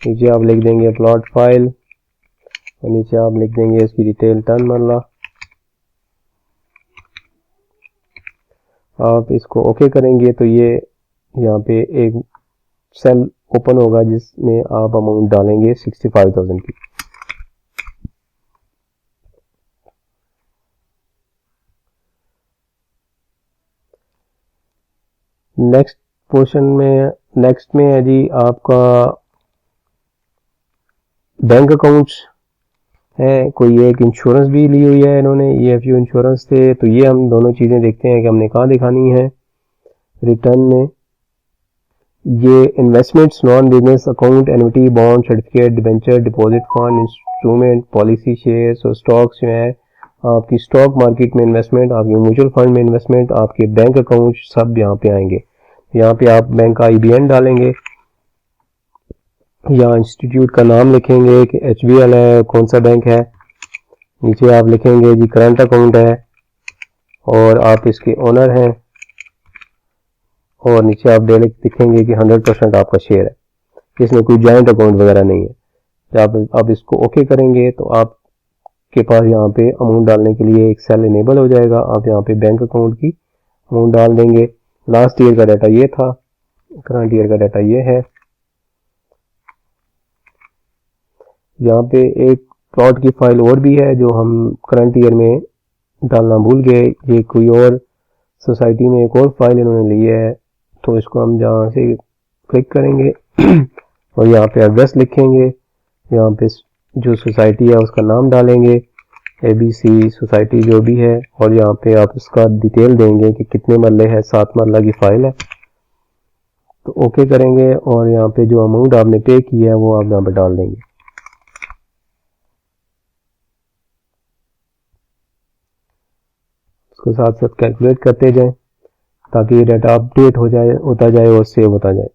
नीचे आप लिख देंगे प्लॉट फाइल और नीचे आप लिख देंगे इसकी डिटेल 10 मरला। आप इसको ओके करेंगे तो ये यहाँ पे एक सेल ओपन होगा जिसमें आप अमाउंट डालेंगे 65,000 की। नेक्स्ट में है जी आपका बैंक अकाउंट्स है, कोई एक इंश्योरेंस भी ली हुई है इन्होंने, EFU इंश्योरेंस थे। तो ये हम दोनों चीज़ें देखते हैं कि हमने कहाँ दिखानी है रिटर्न में। ये investments, non business account, annuity, bond, certificate, debenture, deposit fund, instrument, policy, shares और स्टॉक्स जो है आपकी स्टॉक मार्केट में इन्वेस्टमेंट, आपकी म्यूचुअल फंड में इन्वेस्टमेंट, आपके बैंक अकाउंट सब यहाँ पे आएंगे। यहाँ पे आप बैंक का IBN डालेंगे या इंस्टीट्यूट का नाम लिखेंगे कि HBL है, कौन सा बैंक है। नीचे आप लिखेंगे जी करंट अकाउंट है और आप इसके ओनर हैं, और नीचे आप डायरेक्ट लिखेंगे कि 100% आपका शेयर है, इसमें कोई जॉइंट अकाउंट वगैरह नहीं है। जब आप इसको ओके करेंगे तो आपके पास यहाँ पे अमाउंट डालने के लिए एक सेल इनेबल हो जाएगा। आप यहाँ पे बैंक अकाउंट की अमाउंट डाल देंगे। लास्ट ईयर का डाटा ये था, करंट ईयर का डाटा ये है। यहाँ पे एक प्लॉट की फाइल और भी है जो हम करंट ईयर में डालना भूल गए। ये कोई और सोसाइटी में एक और फाइल इन्होंने ली है, तो इसको हम जहाँ से क्लिक करेंगे और यहाँ पे एड्रेस लिखेंगे, यहाँ पे जो सोसाइटी है उसका नाम डालेंगे, ABC सोसाइटी जो भी है, और यहाँ पे आप उसका डिटेल देंगे कि कितने मरले है, 7 मरला की फाइल है। तो ओके करेंगे और यहाँ पे जो अमाउंट आपने पे किया है वो आप यहाँ पे डाल देंगे। उसको साथ साथ कैलकुलेट करते जाएं ताकि ये डाटा अपडेट होता जाए और सेव होता जाए।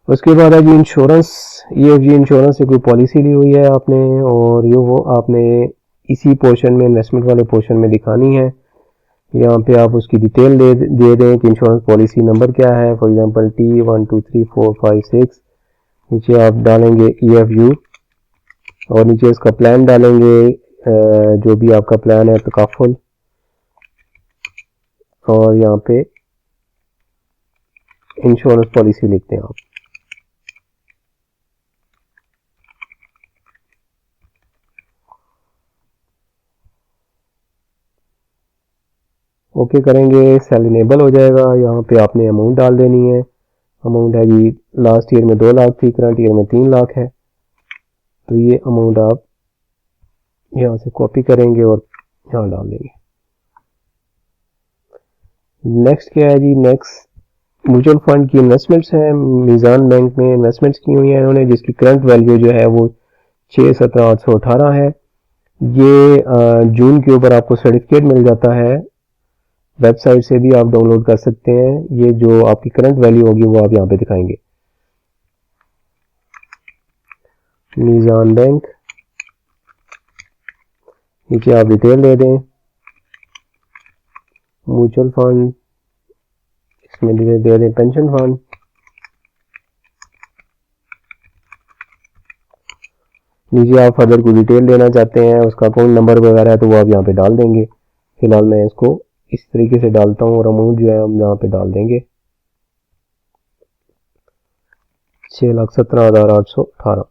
उसके बाद है जी इंश्योरेंस। ये जी इंश्योरेंस से कोई पॉलिसी ली हुई है आपने, और ये वो आपने इसी पोर्शन में, इन्वेस्टमेंट वाले पोर्शन में दिखानी है। यहाँ पे आप उसकी डिटेल दे दें कि इंश्योरेंस पॉलिसी नंबर क्या है, फॉर एग्जांपल T123456। नीचे आप डालेंगे EFU और नीचे इसका प्लान डालेंगे, जो भी आपका प्लान है तकाफुल, और यहाँ पे इंश्योरेंस पॉलिसी लिखते हैं आप। ओके करेंगे, सेल इनेबल हो जाएगा। यहाँ पे आपने अमाउंट डाल देनी है। अमाउंट है जी लास्ट ईयर में 2 लाख थी, करंट ईयर में 3 लाख है। तो ये अमाउंट आप यहाँ से कॉपी करेंगे और यहाँ डाल देंगे। नेक्स्ट क्या है जी, नेक्स्ट म्यूचुअल फंड की इन्वेस्टमेंट्स हैं। मीज़ान बैंक में इन्वेस्टमेंट्स की हुई हैं इन्होंने, जिसकी करंट वैल्यू जो है वो 6,17,818 है। ये जून के ऊपर आपको सर्टिफिकेट मिल जाता है, वेबसाइट से भी आप डाउनलोड कर सकते हैं। ये जो आपकी करंट वैल्यू होगी वो आप यहाँ पे दिखाएंगे। मीज़ान बैंक, नीचे आप डिटेल दे दें, म्यूचुअल फंड, इसमें दे दें पेंशन फंड। नीचे आप फर्दर को डिटेल देना चाहते हैं, उसका अकाउंट नंबर वगैरह है तो वो आप यहाँ पे डाल देंगे। फिलहाल मैं इसको इस तरीके से डालता हूँ और अमाउंट जो है हम यहाँ पे डाल देंगे 6,17,818।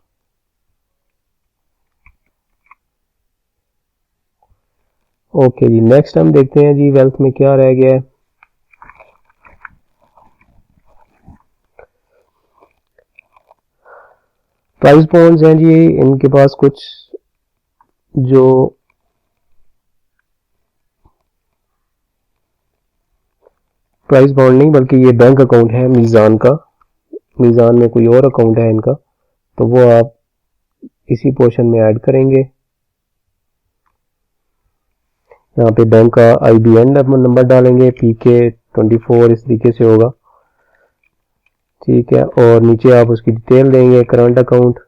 ओके जी, नेक्स्ट हम देखते हैं जी वेल्थ में क्या रह गया है। प्राइस बॉन्ड्स हैं जी, इनके पास कुछ जो प्राइस बॉन्ड नहीं बल्कि ये बैंक अकाउंट है मीज़ान का, मीज़ान में कोई और अकाउंट है इनका, तो वो आप इसी पोर्शन में ऐड करेंगे। यहाँ पे बैंक का IBN नंबर डालेंगे, PK24 इस तरीके से होगा, ठीक है। और नीचे आप उसकी डिटेल देंगे, करंट अकाउंट,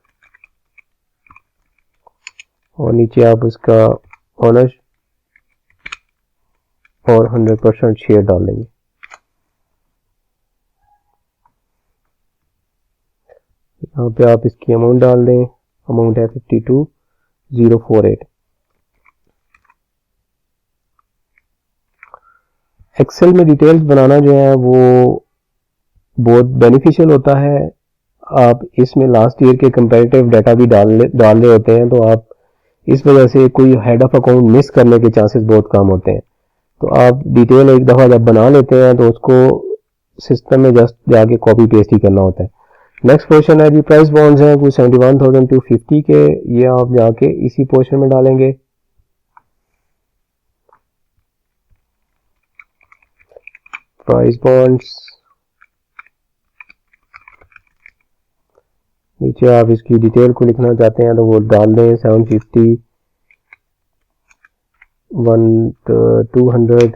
और नीचे आप उसका ऑनर और 100% शेयर डाल देंगे। यहाँ पे आप इसकी अमाउंट डाल दें, अमाउंट है 52,048। एक्सेल में डिटेल्स बनाना जो है वो बहुत बेनिफिशियल होता है। आप इसमें लास्ट ईयर के कंपैरेटिव डाटा भी डाल रहे होते हैं, तो आप इस वजह से कोई हेड ऑफ अकाउंट मिस करने के चांसेस बहुत कम होते हैं। तो आप डिटेल एक दफ़ा जब बना लेते हैं तो उसको सिस्टम में जस्ट जाके कॉपी पेस्ट ही करना होता है। नेक्स्ट पोर्शन है जी प्राइस बॉन्ड्स हैं कुछ 71,250 के, ये आप जाके इसी पोर्शन में डालेंगे। प्राइस बॉन्ड्स, नीचे आप इसकी डिटेल को लिखना चाहते हैं तो वो डाल दें, 750, 200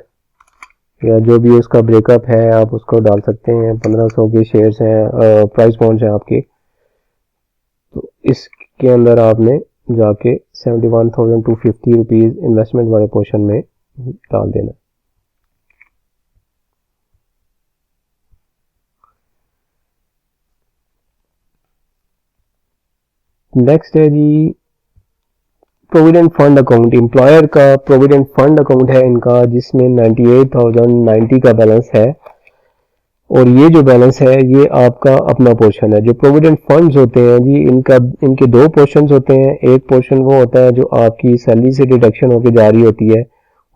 या जो भी उसका ब्रेकअप है आप उसको डाल सकते हैं। 1500 के शेयर्स हैं, प्राइस बॉन्ड्स हैं आपके, तो इसके अंदर आपने जाके 71,250 रुपीज़ इन्वेस्टमेंट वाले पोर्शन में डाल देना। नेक्स्ट है जी प्रोविडेंट फंड अकाउंट, एम्प्लॉयर का प्रोविडेंट फंड अकाउंट है इनका, जिसमें 98,090 का बैलेंस है, और ये जो बैलेंस है ये आपका अपना पोर्शन है। जो प्रोविडेंट फंड्स होते हैं जी, इनके दो पोर्शंस होते हैं। एक पोर्शन वो होता है जो आपकी सैलरी से डिडक्शन होकर जारी होती है,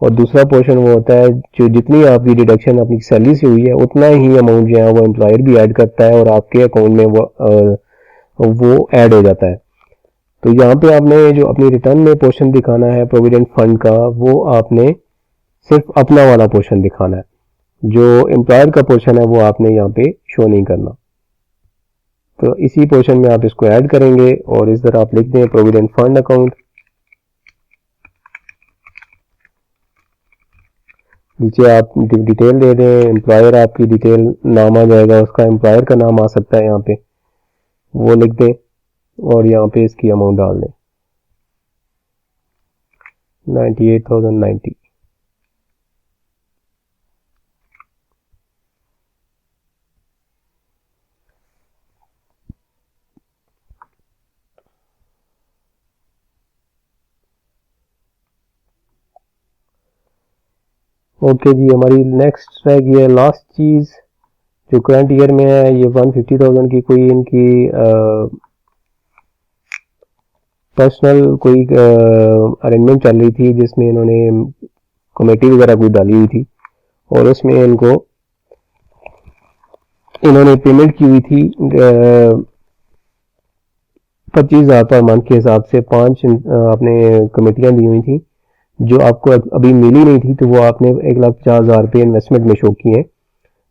और दूसरा पोर्शन वो होता है जो जितनी आपकी डिडक्शन अपनी सैलरी से हुई है उतना ही अमाउंट जो है वो एम्प्लॉयर भी ऐड करता है और आपके अकाउंट में वो ऐड हो जाता है। तो यहाँ पे आपने जो अपनी रिटर्न में पोर्शन दिखाना है प्रोविडेंट फंड का, वो आपने सिर्फ अपना वाला पोर्शन दिखाना है। जो एम्प्लॉयर का पोर्शन है वो आपने यहाँ पे शो नहीं करना। तो इसी पोर्शन में आप इसको ऐड करेंगे और इस तरह आप लिख दें प्रोविडेंट फंड अकाउंट। नीचे आप डिटेल दे दें, एम्प्लॉयर आपकी डिटेल नाम आ जाएगा, उसका एम्प्लॉयर का नाम आ सकता है यहाँ पे, वो लिख दें और यहाँ पे इसकी अमाउंट डाल दें 98,090। ओके जी, हमारी नेक्स्ट रह गई है लास्ट चीज़ जो करंट ईयर में है। ये 150,000 की कोई इनकी पर्सनल कोई अरेंजमेंट चल रही थी, जिसमें इन्होंने कमेटी वगैरह कोई डाली हुई थी, और उसमें इन्होंने पेमेंट की हुई थी 25,000 पर मंथ के हिसाब से। 5 आपने कमेटियां दी हुई थी जो आपको अभी मिली नहीं थी, तो वो आपने 1,50,000 रुपये इन्वेस्टमेंट में शो किए हैं,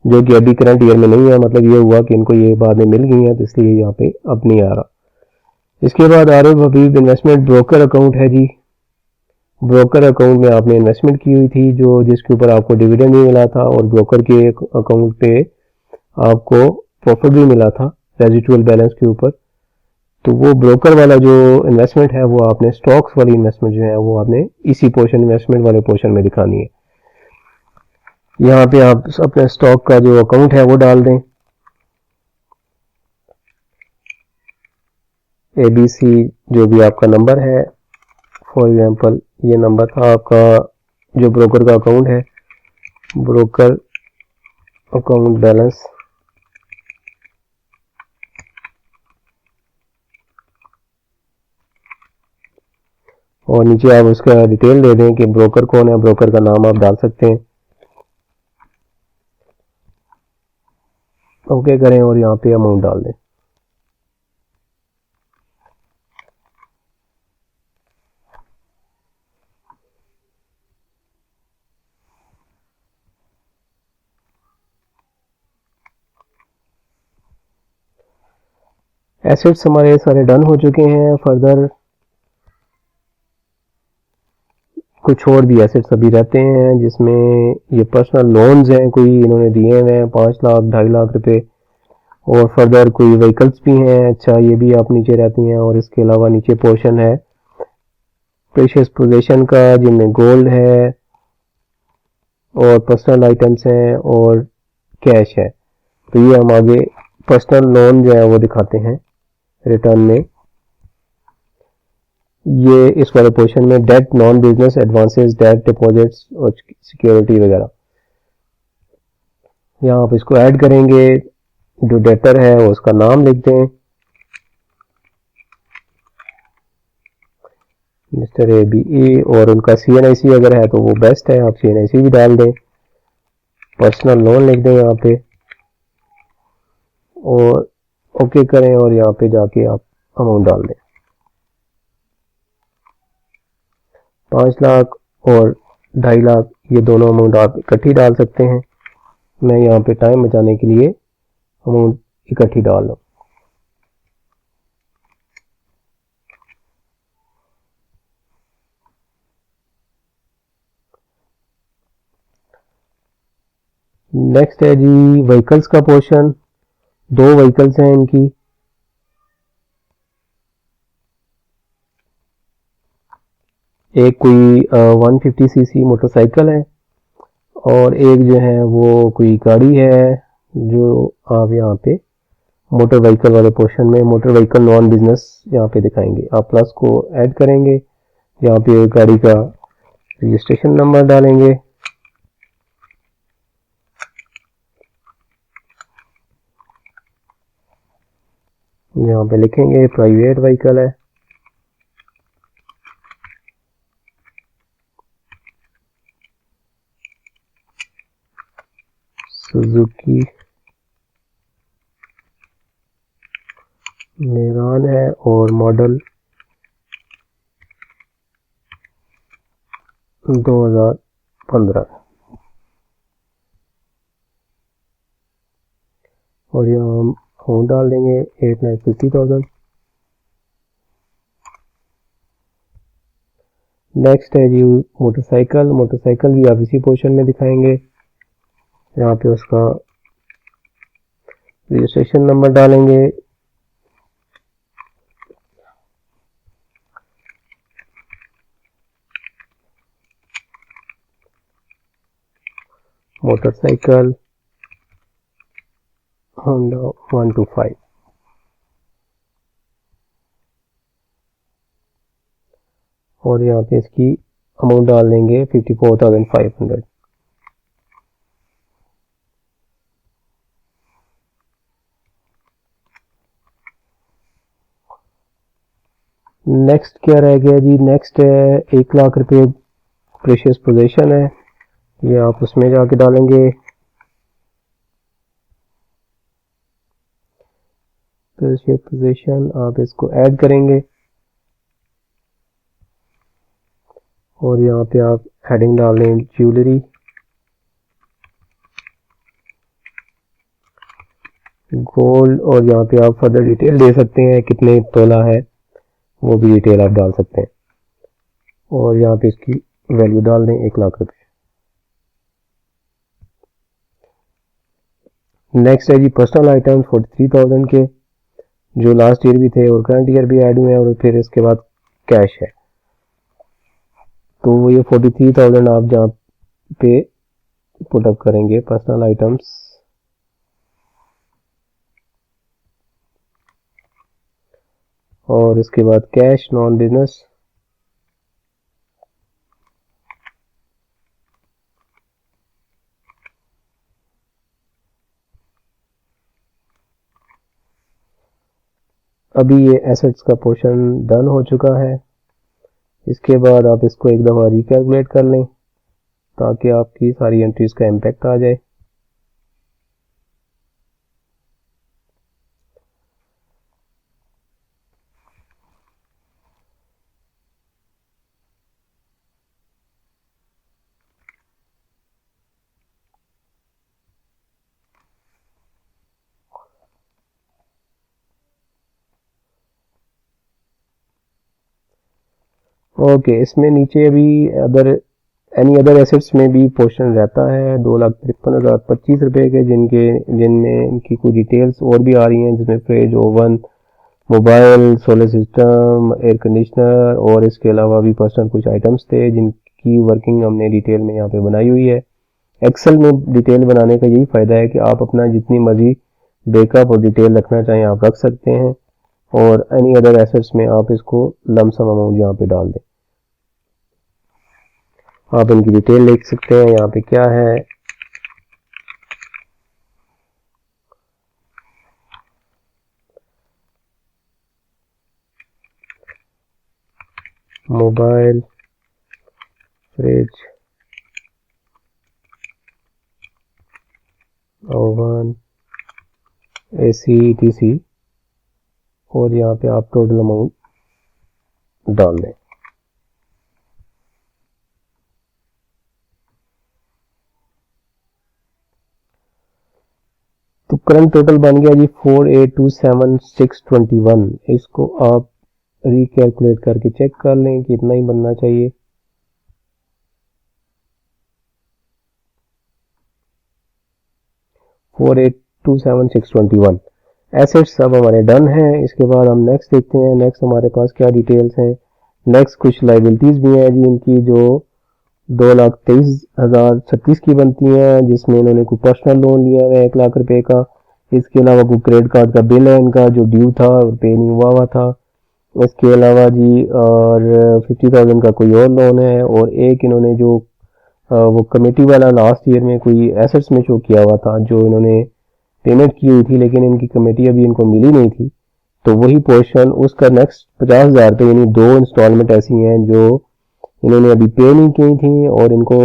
जो कि अभी करंट ईयर में नहीं है। मतलब ये हुआ कि इनको ये बाद में मिल गई हैं, तो इसलिए यहाँ पे अब नहीं आ रहा। इसके बाद आरिफ हबीब इन्वेस्टमेंट ब्रोकर अकाउंट है जी। ब्रोकर अकाउंट में आपने इन्वेस्टमेंट की हुई थी जो जिसके ऊपर आपको डिविडेंड भी मिला था, और ब्रोकर के अकाउंट पे आपको प्रॉफिट भी मिला था रेजिडुअल बैलेंस के ऊपर। तो वो ब्रोकर वाला जो इन्वेस्टमेंट है वो आपने स्टॉक्स वाली इन्वेस्टमेंट जो है वो आपने इसी पोर्शन इन्वेस्टमेंट वाले पोर्शन में दिखानी है। यहाँ पे आप अपने स्टॉक का जो अकाउंट है वो डाल दें, ABC जो भी आपका नंबर है, फॉर एग्जांपल ये नंबर था आपका जो ब्रोकर का अकाउंट है, ब्रोकर अकाउंट बैलेंस, और नीचे आप उसका डिटेल दे दें कि ब्रोकर कौन है, ब्रोकर का नाम आप डाल सकते हैं। ओके करें और यहाँ पे अमाउंट डाल दें। एसेट्स हमारे सारे डन हो चुके हैं। फर्दर कुछ और भी एसेट्स अभी रहते हैं, जिसमें ये पर्सनल लोन्स हैं, कोई इन्होंने दिए हुए हैं 5 लाख 2.5 लाख रुपए, और फर्दर कोई व्हीकल्स भी हैं। अच्छा, ये भी आप नीचे रहती हैं। और इसके अलावा नीचे पोर्शन है प्रेशियस पोजेशन का, जिनमें गोल्ड है और पर्सनल आइटम्स हैं और कैश है। तो ये हम आगे पर्सनल लोन जो है वो दिखाते हैं रिटर्न में। ये इस वाले पोर्शन में debt, non business advances, debt, deposits और सिक्योरिटी वगैरह, यहाँ आप इसको ऐड करेंगे। जो डेटर है उसका नाम लिख दें, मिस्टर ए बी ए, और उनका CNIC अगर है तो वो बेस्ट है, आप CNIC भी डाल दें। पर्सनल लोन लिख दें यहाँ पे और ओके करें और यहाँ पे जाके आप अमाउंट डाल दें। 5 लाख और 2.5 लाख ये दोनों अमाउंट आप इकट्ठी डाल सकते हैं। मैं यहाँ पे टाइम बचाने के लिए अमाउंट इकट्ठी डाल दूँ। नेक्स्ट है जी व्हीकल्स का पोर्शन। 2 व्हीकल्स हैं इनकी, एक कोई 150cc मोटरसाइकिल है और एक जो है वो कोई गाड़ी है, जो आप यहाँ पे मोटर व्हीकल वाले पोर्शन में मोटर व्हीकल नॉन बिजनेस यहाँ पे दिखाएंगे। आप प्लस को ऐड करेंगे, यहाँ पे गाड़ी का रजिस्ट्रेशन नंबर डालेंगे, यहाँ पे लिखेंगे प्राइवेट व्हीकल है, सुजुकी मेरान है और मॉडल 2015, और यहाँ हम अमाउंट डाल देंगे 8,50,000। नेक्स्ट है जी मोटरसाइकिल। मोटरसाइकिल भी आप इसी पोर्शन में दिखाएंगे, यहाँ पे उसका रजिस्ट्रेशन नंबर डालेंगे, मोटरसाइकिल होंडा 125, और यहाँ पे इसकी अमाउंट डाल देंगे 54,500। नेक्स्ट क्या रह गया जी? नेक्स्ट है 1 लाख रुपए प्रेशियस पोजेशन है, ये आप उसमें जाके डालेंगे। प्रेशियस पोजेशन आप इसको ऐड करेंगे और यहाँ पे आप हेडिंग डाल दें ज्वेलरी, गोल्ड, और यहाँ पे आप फर्दर डिटेल दे सकते हैं कितने तोला है, वो भी डिटेल आप डाल सकते हैं, और यहाँ पे इसकी वैल्यू डाल दें 1 लाख रुपए। नेक्स्ट है जी पर्सनल आइटम 43,000 के, जो लास्ट ईयर भी थे और करंट ईयर भी ऐड हुए हैं, और फिर इसके बाद कैश है। तो ये 43,000 आप जहाँ पे पुट अप करेंगे पर्सनल आइटम्स, और इसके बाद कैश नॉन बिजनेस, अभी ये एसेट्स का पोर्शन डन हो चुका है। इसके बाद आप इसको एक दफ़ा रिकैलकुलेट कर लें ताकि आपकी सारी एंट्रीज का इम्पेक्ट आ जाए। ओके, इसमें नीचे अभी अदर एनी अदर एसेट्स में भी पोर्शन रहता है 2,53,025 के, जिनमें इनकी कुछ डिटेल्स और भी आ रही हैं, जिसमें fridge, oven, mobile, solar system, air conditioner और इसके अलावा भी पर्सनल कुछ आइटम्स थे जिनकी वर्किंग हमने डिटेल में यहाँ पे बनाई हुई है। एक्सेल में डिटेल बनाने का यही फ़ायदा है कि आप अपना जितनी मर्जी ब्रेकअप और डिटेल रखना चाहें आप रख सकते हैं, और एनी अदर एसेट्स में आप इसको लमसम अमाउंट यहाँ पे डाल दें। आप इनकी डिटेल देख सकते हैं यहाँ पे क्या है। Mobile, fridge, oven, AC, etc, और यहाँ पे आप टोटल अमाउंट डाल दें। तो करंट टोटल बन गया जी 4827621। इसको आप रिकैलकुलेट करके चेक कर लें कि इतना ही बनना चाहिए। $4827621 एसेट्स सब हमारे डन हैं। इसके बाद हम नेक्स्ट देखते हैं, नेक्स्ट हमारे पास क्या डिटेल्स हैं। नेक्स्ट कुछ लाइबिलिटीज भी हैं जी इनकी, जो 2,23,036 की बनती हैं, जिसमें इन्होंने कोई पर्सनल लोन लिया हुआ है 1 लाख रुपए का। इसके अलावा कोई क्रेडिट कार्ड का बिल है इनका जो ड्यू था और पे नहीं हुआ था। इसके अलावा जी और 50,000 का कोई और लोन है, और एक इन्होंने जो वो कमेटी वाला लास्ट ईयर में कोई एसेट्स में शो किया हुआ था जो इन्होंने पेमेंट की हुई थी, लेकिन इनकी कमेटी अभी इनको मिली नहीं थी, तो वही पोर्शन उसका नेक्स्ट 50,000 पे, यानी 2 इंस्टॉलमेंट ऐसी हैं जो इन्होंने अभी पे नहीं की थी और इनको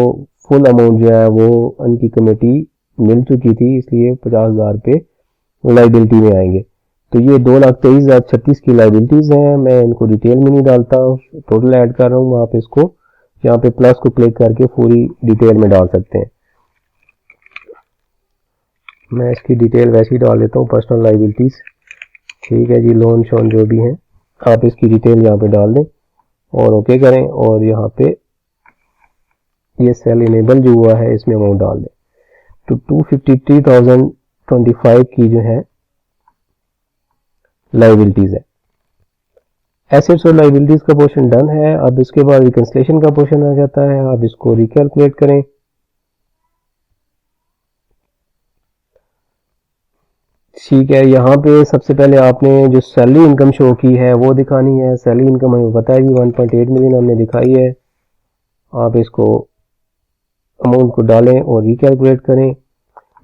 फुल अमाउंट जो है वो इनकी कमेटी मिल चुकी थी, इसलिए 50,000 पे लाइबिलिटी में आएंगे। तो ये 2,23,036 की लाइबिलिटीज हैं। मैं इनको डिटेल में नहीं डालता, टोटल ऐड कर रहा हूँ। आप इसको यहाँ पे प्लस को क्लिक करके पूरी डिटेल में डाल सकते हैं। मैं इसकी डिटेल वैसे ही डाल देता हूँ, पर्सनल लाइबिलिटीज। ठीक है जी, लोन शोन जो भी हैं आप इसकी डिटेल यहाँ पे डाल दें और ओके करें, और यहाँ पे ये सेल इनेबल जो हुआ है इसमें अमाउंट डाल दें। तो 253,025 की जो है लाइबिलिटीज है। एसेट्स और लाइबिलिटीज का पोर्शन डन है। अब इसके बाद रिकंसिलिएशन का पोर्शन आ जाता है। आप इसको रिकैलकुलेट करें। ठीक है, यहाँ पे सबसे पहले आपने जो सैलरी इनकम शो की है वो दिखानी है। सैलरी इनकम हमें पता है जी 1.8 मिलियन हमने दिखाई है। आप इसको अमाउंट को डालें और रिकैलकुलेट करें।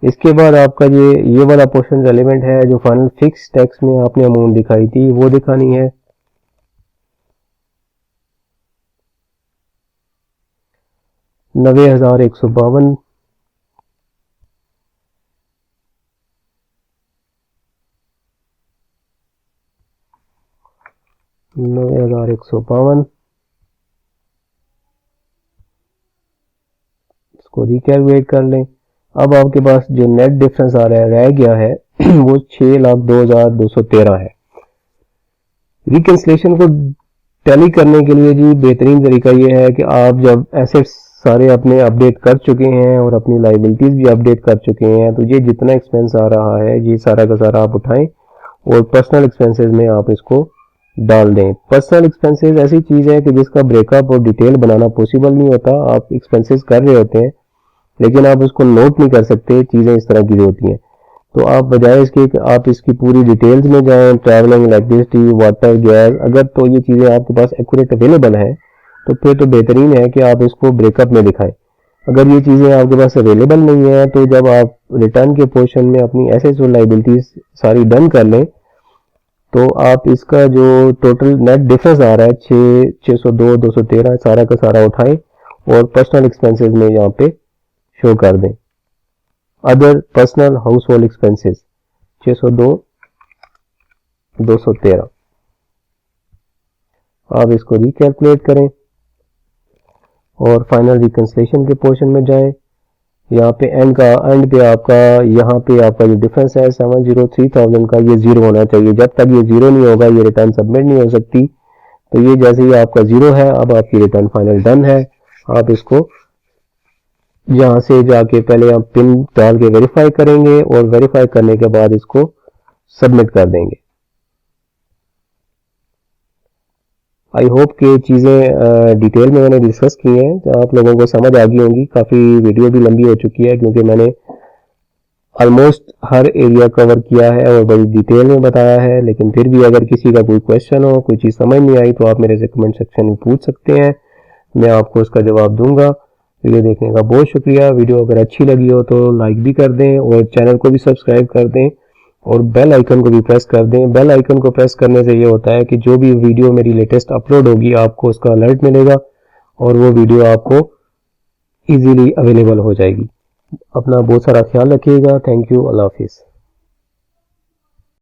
इसके बाद आपका ये वाला पोर्शन रेलेवेंट है, जो फाइनल फिक्स टैक्स में आपने अमाउंट दिखाई थी वो दिखानी है। $90,152 $90,152 इसको रिकैलकुलेट कर लें। अब आपके पास जो नेट डिफरेंस आ रहा है रह गया है वो 6,02,213 है। रिकंसिलिएशन को टैली करने के लिए जी बेहतरीन तरीका ये है कि आप जब एसेट्स सारे अपने अपडेट कर चुके हैं और अपनी लाइबिलिटीज भी अपडेट कर चुके हैं, तो ये जितना एक्सपेंस आ रहा है ये सारा का सारा आप उठाएं और पर्सनल एक्सपेंसेस में आप इसको डाल दें। पर्सनल एक्सपेंसेस ऐसी चीज़ है कि जिसका ब्रेकअप और डिटेल बनाना पॉसिबल नहीं होता। आप एक्सपेंसेस कर रहे होते हैं लेकिन आप उसको नोट नहीं कर सकते, चीज़ें इस तरह की होती हैं। तो आप बजाय इसके कि आप इसकी पूरी डिटेल्स में जाएं, ट्रैवलिंग, इलेक्ट्रिसिटी, वाटर, गैस, अगर तो ये चीज़ें आपके पास एक्यूरेट अवेलेबल हैं तो फिर तो बेहतरीन है कि आप इसको ब्रेकअप में दिखाएं। अगर ये चीज़ें आपके पास अवेलेबल नहीं है तो जब आप रिटर्न के पोर्शन में अपनी एसेट्स और लाइबिलिटीज सारी डन कर लें तो आप इसका जो टोटल नेट डिफरेंस आ रहा है 602 213 सारा का सारा उठाएं और पर्सनल एक्सपेंसेस में यहाँ पे शो कर दें। Other personal house hold expenses 602 213। आप इसको रिकैलकुलेट करें और फाइनल रिकंसिलेशन के पोर्शन में जाएं। यहाँ पे एंड पे आपका जो डिफरेंस है 703,000 का, ये जीरो होना चाहिए। जब तक ये जीरो नहीं होगा ये रिटर्न सबमिट नहीं हो सकती। तो ये जैसे ही आपका जीरो है, अब आपकी रिटर्न फाइनल डन है। आप इसको यहाँ से जाके पहले आप पिन डाल के वेरीफाई करेंगे और वेरीफाई करने के बाद इसको सबमिट कर देंगे। आई होप कि चीज़ें डिटेल में मैंने डिस्कस की हैं तो आप लोगों को समझ आ गई होंगी। काफ़ी वीडियो भी लंबी हो चुकी है क्योंकि मैंने ऑलमोस्ट हर एरिया कवर किया है और बड़ी डिटेल में बताया है। लेकिन फिर भी अगर किसी का कोई क्वेश्चन हो, कोई चीज़ समझ नहीं आई तो आप मेरे से कमेंट सेक्शन में पूछ सकते हैं, मैं आपको उसका जवाब दूंगा। वीडियो देखने का बहुत शुक्रिया। वीडियो अगर अच्छी लगी हो तो लाइक भी कर दें और चैनल को भी सब्सक्राइब कर दें और बेल आइकन को भी प्रेस कर दें। बेल आइकन को प्रेस करने से ये होता है कि जो भी वीडियो मेरी लेटेस्ट अपलोड होगी आपको उसका अलर्ट मिलेगा और वो वीडियो आपको इजीली अवेलेबल हो जाएगी। अपना बहुत सारा ख्याल रखिएगा। Thank you. अल्लाह हाफिज़।